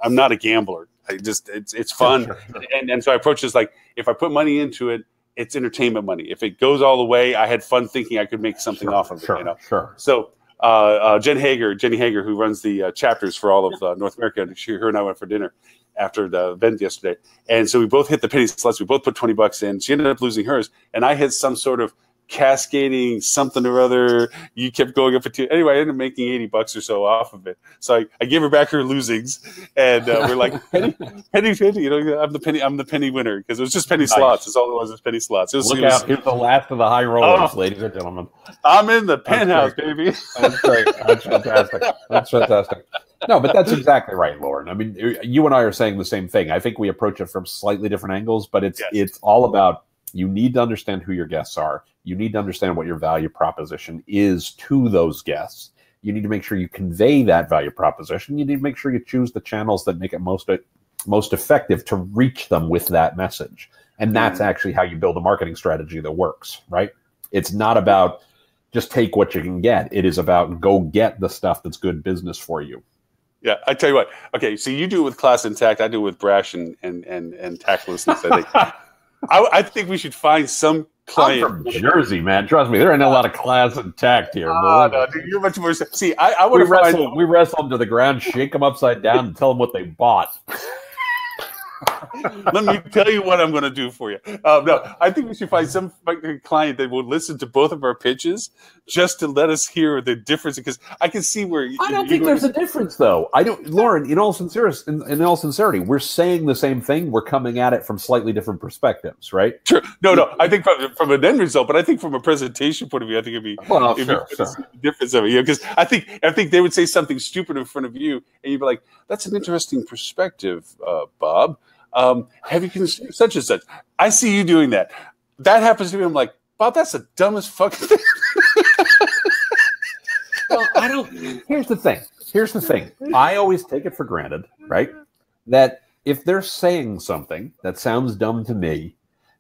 I'm not a gambler. It's fun. And so I approach this like, if I put money into it, it's entertainment money. If it goes all the way, I had fun thinking I could make something off of it. Sure. So Jenny Hager, who runs the chapters for all of North America. Her and I went for dinner after the event yesterday, and so we both hit the penny slots. We both put $20 in. She ended up losing hers, and I hit some sort of cascading something or other. You kept going up for two. Anyway, I ended up making $80 or so off of it. So I gave her back her losings, and we're like penny. You know, I'm the penny winner because it was just penny slots. That's all it was penny slots. Look out! Here's the last of the high rollers, ladies and gentlemen. I'm in the penthouse, baby. That's great. That's fantastic. That's fantastic. No, but that's exactly right, Lauren. I mean, you and I are saying the same thing. I think we approach it from slightly different angles, but it's all about, you need to understand who your guests are. You need to understand what your value proposition is to those guests. You need to make sure you convey that value proposition. You need to make sure you choose the channels that make it most effective to reach them with that message. And that's actually how you build a marketing strategy that works, right? It's not about just take what you can get. It is about go get the stuff that's good business for you. Yeah, I tell you what. Okay, so you do it with class and tact. I do it with brash and tactlessness. I think. I think we should find some client. I'm from Jersey, man. Trust me, there ain't a lot of class and tact here. No, dude, you're much more. See, I want to we wrestle them to the ground, shake them upside down, and tell them what they bought. Let me tell you what I'm going to do for you. No, I think we should find some client that will listen to both of our pitches just to let us hear the difference. Because I can see where I don't think there's a difference, though. I don't, Lauren. In all sincerity, we're saying the same thing. We're coming at it from slightly different perspectives, right? Sure. No. I think from an end result, but I think from a presentation point of view, I think it'd be the difference of it. Because I think they would say something stupid in front of you, and you'd be like, "That's an interesting perspective, Bob. Have you considered such and such?" I see you doing that. That happens to me. I'm like, Bob, that's the dumbest fucking thing. Well, I don't. Here's the thing. I always take it for granted, right? That if they're saying something that sounds dumb to me,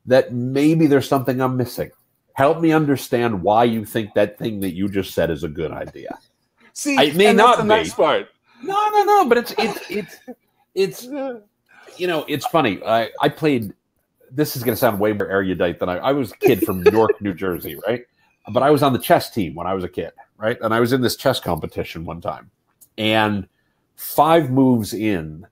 that maybe there's something I'm missing. Help me understand why you think that thing that you just said is a good idea. See, it may not be. Nice part. No. But it's. You know, it's funny. I played, this is going to sound way more erudite than I was a kid from Newark, New Jersey, right? But I was on the chess team when I was a kid, right? And I was in this chess competition one time. And 5 moves in,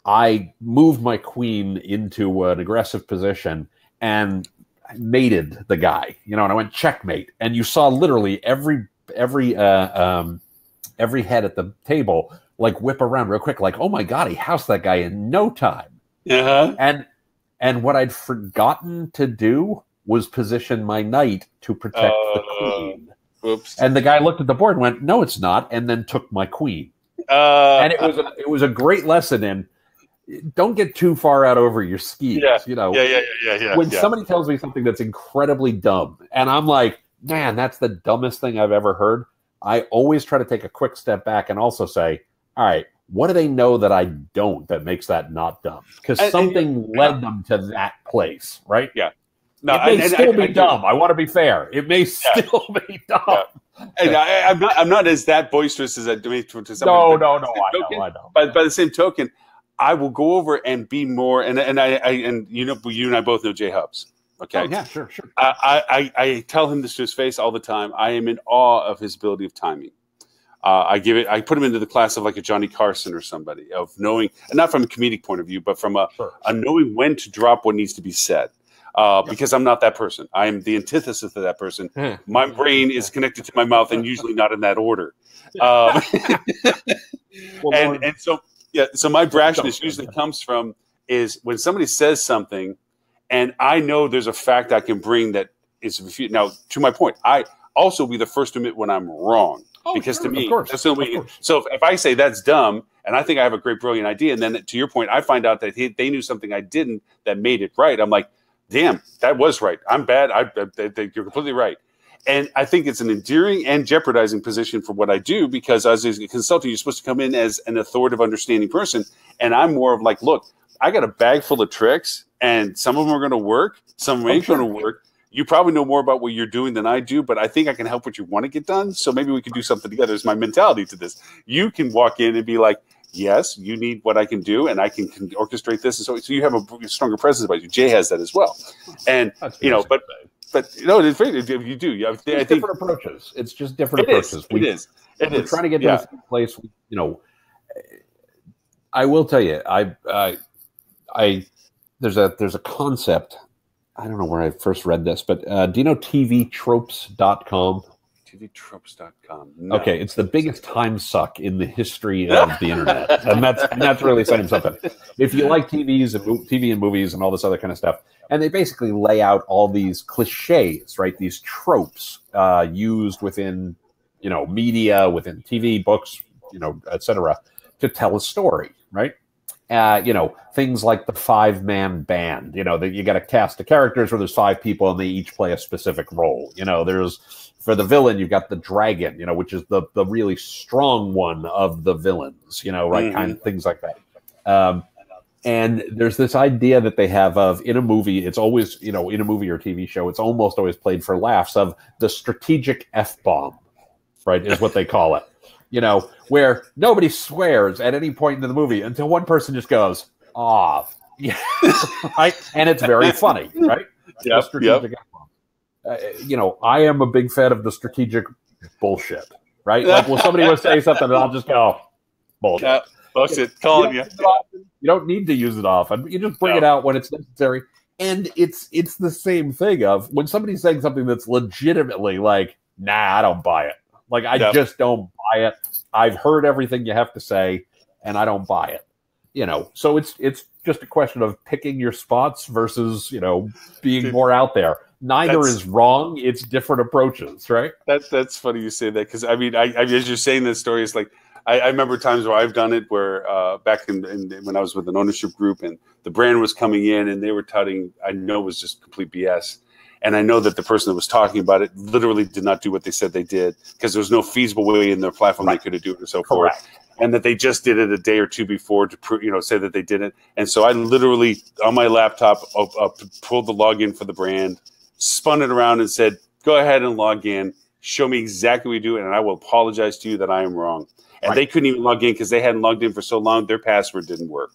I moved my queen into an aggressive position and mated the guy, you know, and I went checkmate. And you saw literally every head at the table like whip around real quick, like, oh my God, he housed that guy in no time. And what I'd forgotten to do was position my knight to protect the queen. Oops. And the guy looked at the board and went, "No, it's not," and then took my queen. And it was a great lesson in don't get too far out over your skis. You know, when somebody tells me something that's incredibly dumb, and I'm like, man, that's the dumbest thing I've ever heard, I always try to take a quick step back and also say, all right, what do they know that I don't that makes that not dumb? Because something led them to that place, right? Yeah. No, it may still be dumb. I want to be fair. It may still be dumb. Yeah. And I'm not as that boisterous as I do to somebody. No. I know. But by the same token, I will go over and be more. And you and I both know Jay Hubs. Okay. Oh, yeah, sure. I tell him this to his face all the time. I am in awe of his ability of timing. I put him into the class of like a Johnny Carson or somebody, of knowing, and not from a comedic point of view, but from a knowing when to drop what needs to be said. Because I'm not that person. I'm the antithesis of that person. My brain is connected to my mouth and usually not in that order. So my brashness usually comes from is when somebody says something and I know there's a fact I can bring that is refuted. Now, to my point, I also be the first to admit when I'm wrong. Because to me, that's the way. So if I say that's dumb, and I think I have a great, brilliant idea, and then to your point, I find out that they knew something I didn't that made it right. I'm like, damn, that was right. I'm bad. You're completely right. And I think it's an endearing and jeopardizing position for what I do, because as a consultant, you're supposed to come in as an authoritative, understanding person. And I'm more of like, look, I got a bag full of tricks, and some of them are going to work, some of them ain't going to work. You probably know more about what you're doing than I do, but I think I can help what you want to get done. So maybe we can do something together. Is my mentality to this. You can walk in and be like, yes, you need what I can do, and I can orchestrate this. And so you have a stronger presence about you. Jay has that as well. And, but but it's very, you do. I think different approaches. It's just different approaches. We're trying to get to the same place. I will tell you, there's a concept. I don't know where I first read this, but do you know TVtropes.com? TVtropes.com. No. Okay, it's the biggest time suck in the history of the internet, and that's really saying something. If you like TV and movies and all this other kind of stuff, and they basically lay out all these cliches, right? These tropes used within media, within TV, books, etc., to tell a story, right? Things like the 5-man band, that you got to cast the characters where there's 5 people and they each play a specific role. There's, for the villain, you've got the dragon, which is the really strong one of the villains, right? Mm-hmm. Kind of things like that. And there's this idea that they have of, in a movie, it's always, in a movie or TV show, it's almost always played for laughs, of the strategic F-bomb, right, is what they call it. Where nobody swears at any point in the movie until one person just goes, "Ah," right? And it's very funny, right? Yeah. Strategic F-bomb. I am a big fan of the strategic bullshit, right? Like, will somebody will say something and I'll just go, bullshit. Yeah, bullshit, calling you. You don't need to use it often. You just bring it out when it's necessary. And it's the same thing of when somebody's saying something that's legitimately like, nah, I don't buy it. Like, I just don't buy it. I've heard everything you have to say, and I don't buy it. So it's just a question of picking your spots versus, being more out there. Neither is wrong. It's different approaches, right? That's funny you say that, because I mean, as you're saying this story, it's like I remember times where I've done it where back in when I was with an ownership group and the brand was coming in and they were touting, I know it was just complete BS. And I know that the person that was talking about it literally did not do what they said they did, because there was no feasible way in their platform they could have do it, or so forth. And that they just did it a day or two before to say that they didn't. And so I literally on my laptop pulled the login for the brand, spun it around, and said, "Go ahead and log in. Show me exactly what you do, and I will apologize to you that I am wrong." And they couldn't even log in because they hadn't logged in for so long. Their password didn't work.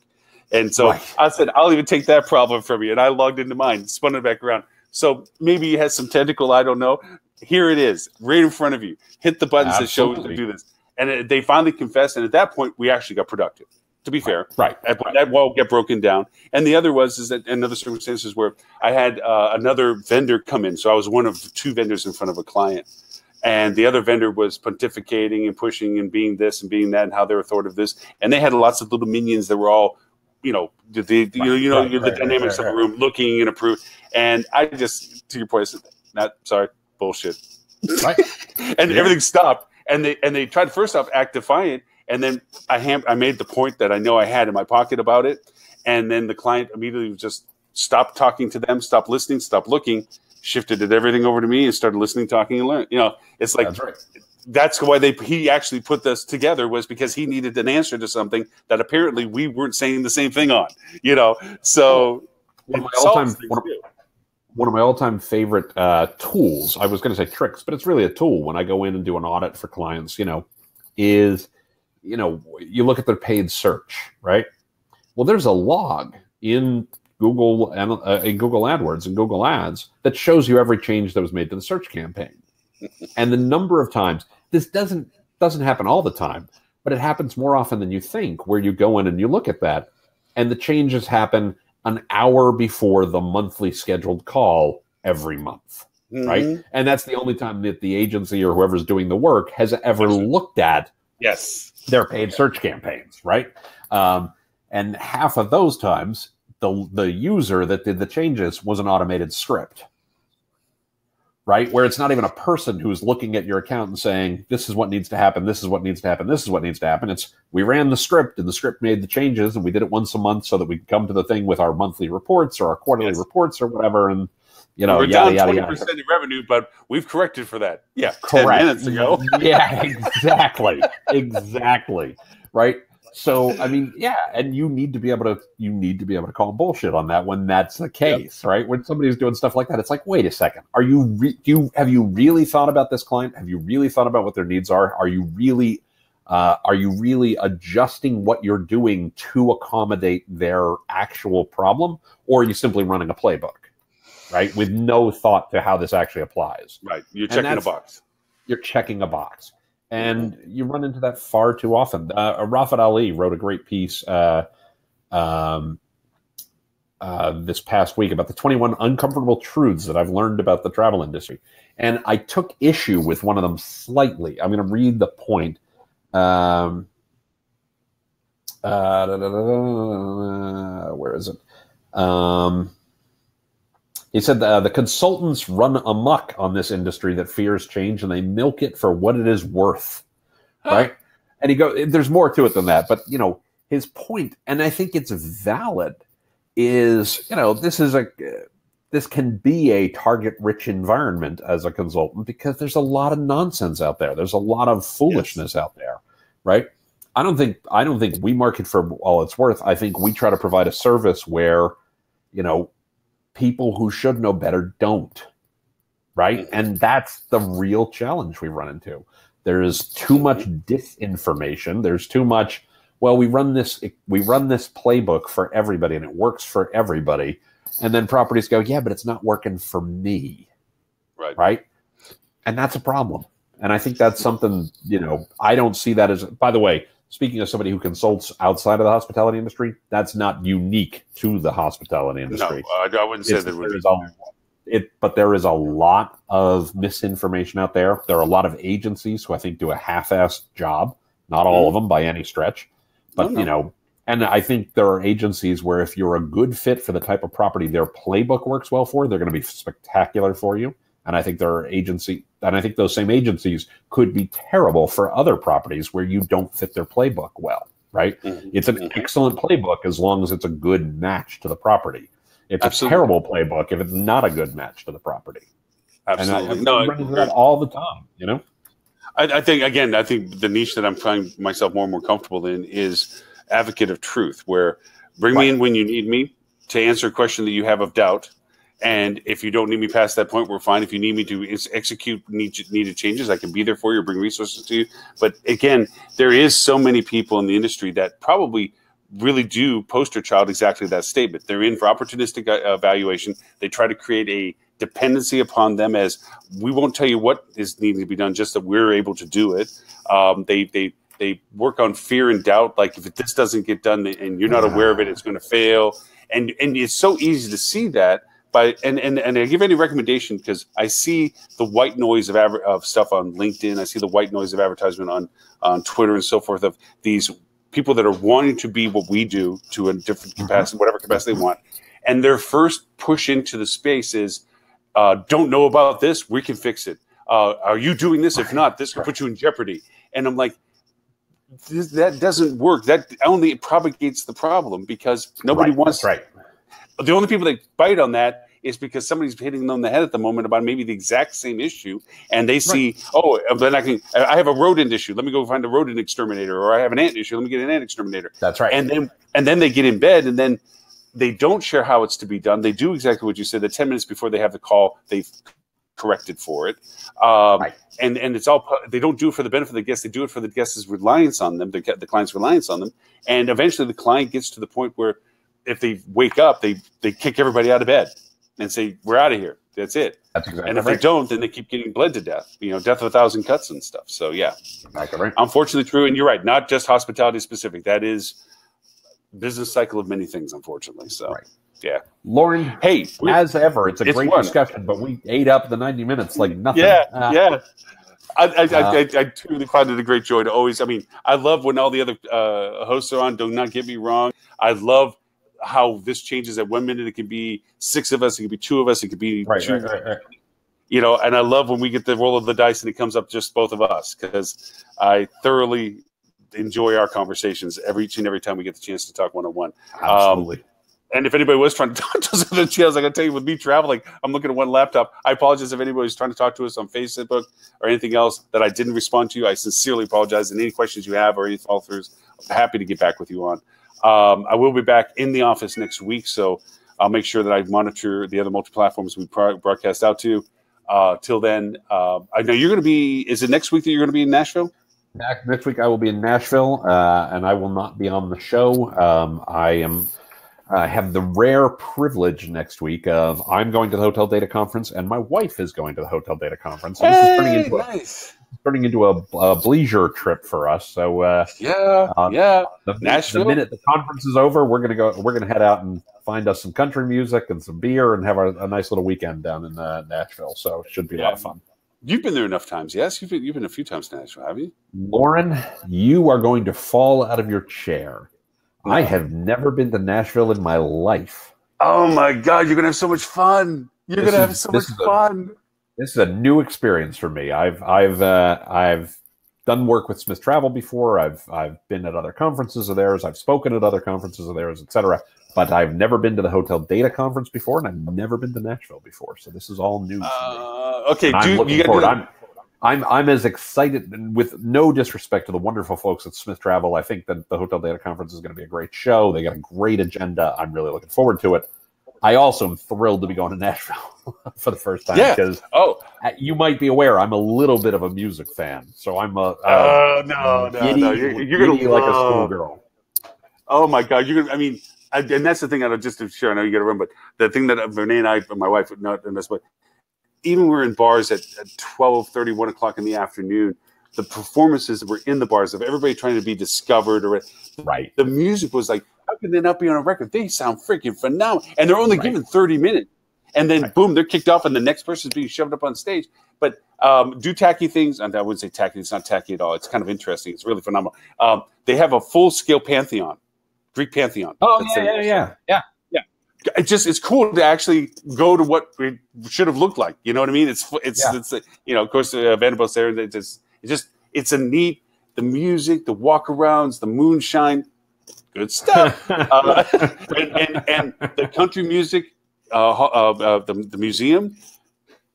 And so I said, "I'll even take that problem from you." And I logged into mine, spun it back around. So maybe it has some technical, I don't know. Here it is, right in front of you. Hit the buttons that show you to do this. And they finally confessed. And at that point, we actually got productive, to be fair. Right. That wall get broken down. And the other is that another circumstances where I had another vendor come in. So I was one of 2 vendors in front of a client. And the other vendor was pontificating and pushing and being this and being that and how they were thought of this. And they had lots of little minions that were all, the dynamics of the room, looking and approving. And I just, to your point, I said, bullshit. Right. And everything stopped. And they tried first off act defiant. And then I made the point that I know I had in my pocket about it. And then the client immediately just stopped talking to them, stopped listening, stopped looking, shifted everything over to me and started listening, talking, and learning. It's like, that's why he actually put this together, was because he needed an answer to something that apparently we weren't saying the same thing on, So one of my all-time favorite tools, I was going to say tricks, but it's really a tool when I go in and do an audit for clients, is, you look at their paid search, right? Well, there's a log in Google and in Google AdWords and Google Ads that shows you every change that was made to the search campaign. And the number of times, this doesn't happen all the time, but it happens more often than you think, where you go in and you look at that and the changes happen an hour before the monthly scheduled call every month, right? And that's the only time that the agency or whoever's doing the work has ever looked at their paid search campaigns, right? And half of those times, the user that did the changes was an automated script, right? Where it's not even a person who's looking at your account and saying, this is what needs to happen, this is what needs to happen, this is what needs to happen. It's, we ran the script and the script made the changes and we did it once a month so that we can come to the thing with our monthly reports or our quarterly reports or whatever. And, we're down 20% in revenue, but we've corrected for that. Yeah. Correct. 10 minutes ago. Yeah, exactly. Exactly. Right. So, I mean, yeah, and you need to be able to call bullshit on that when that's the case, right? When somebody's doing stuff like that, it's like, wait a second, have you really thought about this client? Have you really thought about what their needs are? Are you really adjusting what you're doing to accommodate their actual problem, or are you simply running a playbook? right? With no thought to how this actually applies. Right. You're checking a box. You're checking a box. And you run into that far too often. Rafat Ali wrote a great piece this past week about the 21 uncomfortable truths that I've learned about the travel industry. And I took issue with one of them slightly. I'm going to read the point. Where is it? He said the consultants run amok on this industry that fears change, and they milk it for what it is worth, right? And there's more to it than that. But, his point, and I think it's valid, is, this can be a target-rich environment as a consultant because there's a lot of nonsense out there. There's a lot of foolishness out there, right? I don't think we market for all it's worth. I think we try to provide a service where, people who should know better don't, right? And that's the real challenge we run into. There is too much disinformation. There's too much, well, we run this playbook for everybody and it works for everybody. And then properties go, yeah, but it's not working for me. Right? And that's a problem. And I think that's something, I don't see that as, by the way, speaking of somebody who consults outside of the hospitality industry, that's not unique to the hospitality industry. No, I wouldn't say that. But there is a lot of misinformation out there. There are a lot of agencies who I think do a half-assed job. Not all of them by any stretch. But, and I think there are agencies where if you're a good fit for the type of property their playbook works well for, they're going to be spectacular for you. And I think those same agencies could be terrible for other properties where you don't fit their playbook well, right? It's an excellent playbook as long as it's a good match to the property. It's a terrible playbook if it's not a good match to the property. Absolutely. And I run into that all the time, I think the niche that I'm finding myself more and more comfortable in is advocate of truth, where bring me in when you need me to answer a question that you have of doubt. And if you don't need me past that point, we're fine. If you need me to execute needed changes, I can be there for you, bring resources to you. But again, there is so many people in the industry that probably really do poster child exactly that statement. They're in for opportunistic evaluation. They try to create a dependency upon them as we won't tell you what is needing to be done, just that we're able to do it. They work on fear and doubt. Like if this doesn't get done and you're not aware of it, it's going to fail. And it's so easy to see that. And I give any recommendation because I see the white noise of stuff on LinkedIn. I see the white noise of advertisement on Twitter and so forth of these people that are wanting to be what we do to a different capacity, whatever capacity they want. And their first push into the space is, don't know about this, we can fix it. Are you doing this? If not, this could put you in jeopardy. And I'm like, that doesn't work. That only propagates the problem because nobody wants. That's right. The only people that bite on that is because somebody's hitting them on the head at the moment about maybe the exact same issue, and they see, then I have a rodent issue. Let me go find a rodent exterminator, or I have an ant issue. Let me get an ant exterminator. That's right. And then they get in bed, and then they don't share how it's to be done. They do exactly what you said. The 10 minutes before they have the call, they've corrected for it. And it's all, they don't do it for the benefit of the guest. They do it for the guest's reliance on them, the client's reliance on them. And eventually the client gets to the point where if they wake up, they kick everybody out of bed and say, we're out of here. That's it. That's exactly and if they don't, then they keep getting bled to death, death of 1,000 cuts and stuff. So yeah, exactly right. Unfortunately true. And you're right. Not just hospitality specific. That is business cycle of many things, unfortunately. So yeah. Lauren, hey, as ever, it's a great discussion, but we ate up the 90 minutes like nothing. Yeah. I truly find it a great joy to always, I love when all the other hosts are on, do not get me wrong. I love how this changes at 1 minute. It can be 6 of us, it could be 2 of us, it could be two. And I love when we get the roll of the dice and it comes up just both of us, because I thoroughly enjoy our conversations every time we get the chance to talk one-on-one. Absolutely. And if anybody was trying to talk to us on the channels, I got to tell you, with me traveling, I'm looking at one laptop. I apologize if anybody was trying to talk to us on Facebook or anything else that I didn't respond to. I sincerely apologize. And any questions you have or any follow-throughs, I'm happy to get back with you on. I will be back in the office next week, so I'll make sure that I monitor the other multi-platforms we broadcast out to. Till then, I know you're going to be, is it next week that you're going to be in Nashville? Next week I will be in Nashville, and I will not be on the show. I have the rare privilege next week of I'm going to the Hotel Data Conference and my wife is going to the Hotel Data Conference. And this is turning into a leisure trip for us. So Nashville. The minute the conference is over, we're gonna head out and find us some country music and some beer and have a nice little weekend down in Nashville. So it should be a lot of fun. You've been there enough times, yes? You've been a few times to Nashville, have you? Lauren, you are going to fall out of your chair. No. I have never been to Nashville in my life. Oh my God, you're gonna have so much fun. You're gonna have so much fun. This is a new experience for me. I've done work with Smith Travel before. I've been at other conferences of theirs. I've spoken at other conferences of theirs, etc. But I've never been to the Hotel Data Conference before, and I've never been to Nashville before. So this is all new. Okay, I'm looking forward. I'm as excited, and with no disrespect to the wonderful folks at Smith Travel. I think that the Hotel Data Conference is going to be a great show. They got a great agenda. I'm really looking forward to it. I also am thrilled to be going to Nashville for the first time because you might be aware I'm a little bit of a music fan. So I'm a no. You're gonna like a schoolgirl. Oh my God, you're gonna. I mean, and that's the thing. Just to share, I know you got to remember, but the thing that Renee and I, and my wife, not in this, but even we're in bars at 12:30, 1 o'clock in the afternoon. The performances that were in the bars of everybody trying to be discovered, or right. The music was like, how can they not be on a record? They sound freaking phenomenal, and they're only given 30 minutes, and then boom, they're kicked off, and the next person's being shoved up on stage. But do tacky things, and I wouldn't say tacky. It's not tacky at all. It's kind of interesting. It's really phenomenal. They have a full-scale pantheon, Greek pantheon. Oh yeah. It's cool to actually go to what it should have looked like. You know what I mean? It's of course Vanderbilt's there. It's a neat, the music, the walk-arounds, the moonshine, good stuff. And the country music, the museum.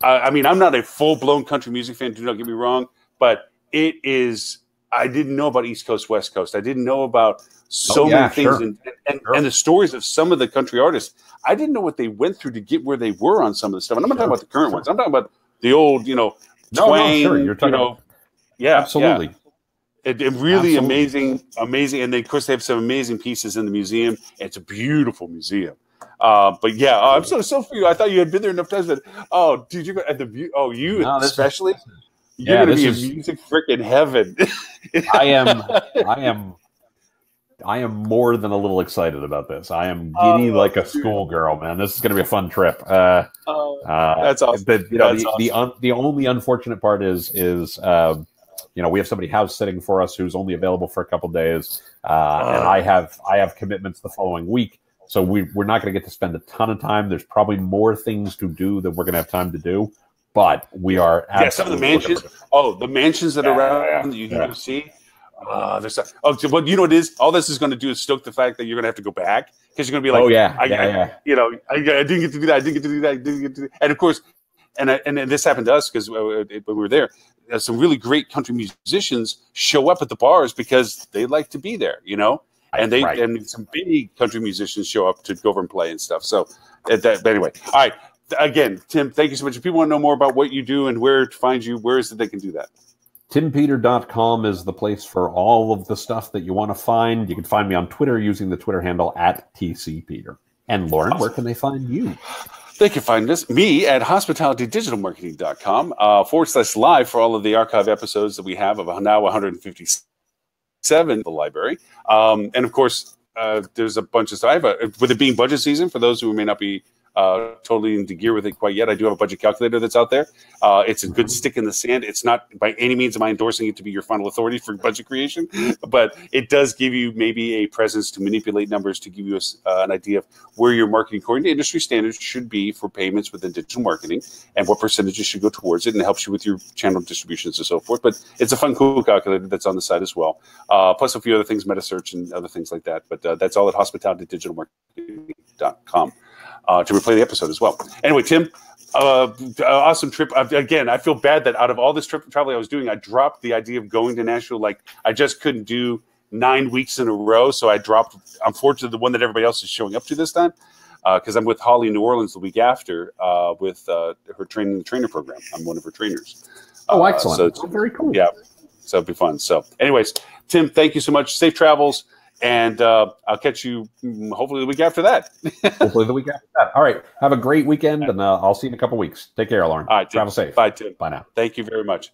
I mean, I'm not a full-blown country music fan, do not get me wrong, but it is, I didn't know about East Coast, West Coast. I didn't know about many things and the stories of some of the country artists. I didn't know what they went through to get where they were on some of the stuff. And I'm not talking about the current ones. I'm talking about the old, Twain, You're talking absolutely. It really amazing. And then, of course, they have some amazing pieces in the museum. It's a beautiful museum. But yeah, I'm so for you. I thought you had been there enough times, but dude, you're at the especially. You're going to be in music freaking heaven. I am more than a little excited about this. I am giddy like a schoolgirl, man. This is going to be a fun trip. That's awesome. The only unfortunate part is we have somebody house sitting for us who's only available for a couple days, and I have commitments the following week, so we're not going to get to spend a ton of time. There's probably more things to do than we're going to have time to do, but we are some of the mansions. The mansions that are around that you can see. Well, you know what it is? All this is going to do is stoke the fact that you're going to have to go back because you're going to be like, I didn't get to do that. I didn't get to do that. I didn't get to do that. And of course, and this happened to us because when we were there, some really great country musicians show up at the bars because they like to be there, and some big country musicians show up to go over and play and stuff. So but anyway, all right. Again, Tim, thank you so much. If people want to know more about what you do and where to find you, where is it they can do that? TimPeter.com is the place for all of the stuff that you want to find. You can find me on Twitter using the Twitter handle @TCPeter. And Lauren, where can they find you? They can find me at hospitalitydigitalmarketing.com /live for all of the archive episodes that we have of now 157 the library. And of course, there's a bunch of stuff. With it being budget season, for those who may not be totally into gear with it quite yet, I do have a budget calculator that's out there. It's a good stick in the sand. It's not by any means am I endorsing it to be your final authority for budget creation, but it does give you maybe a presence to manipulate numbers to give you an idea of where your marketing, according to industry standards, should be for payments within digital marketing and what percentages should go towards it, and it helps you with your channel distributions and so forth. But it's a fun, cool calculator that's on the side as well. Plus a few other things, meta-search and other things like that. But that's all at hospitalitydigitalmarketing.com. To replay the episode as well. Anyway, Tim, awesome trip. Again, I feel bad that out of all this travel I was doing, I dropped the idea of going to Nashville. Like, I just couldn't do 9 weeks in a row, so I dropped, unfortunately, the one that everybody else is showing up to this time, because I'm with Holly in New Orleans the week after with her training the trainer program. I'm one of her trainers. Excellent. So very cool. Yeah, so it'll be fun. So anyways, Tim, thank you so much. Safe travels. And I'll catch you hopefully the week after that. Hopefully the week after that. All right. Have a great weekend, and I'll see you in a couple weeks. Take care, Lauren. All right. Travel safe. Bye, Tim. Bye now. Thank you very much.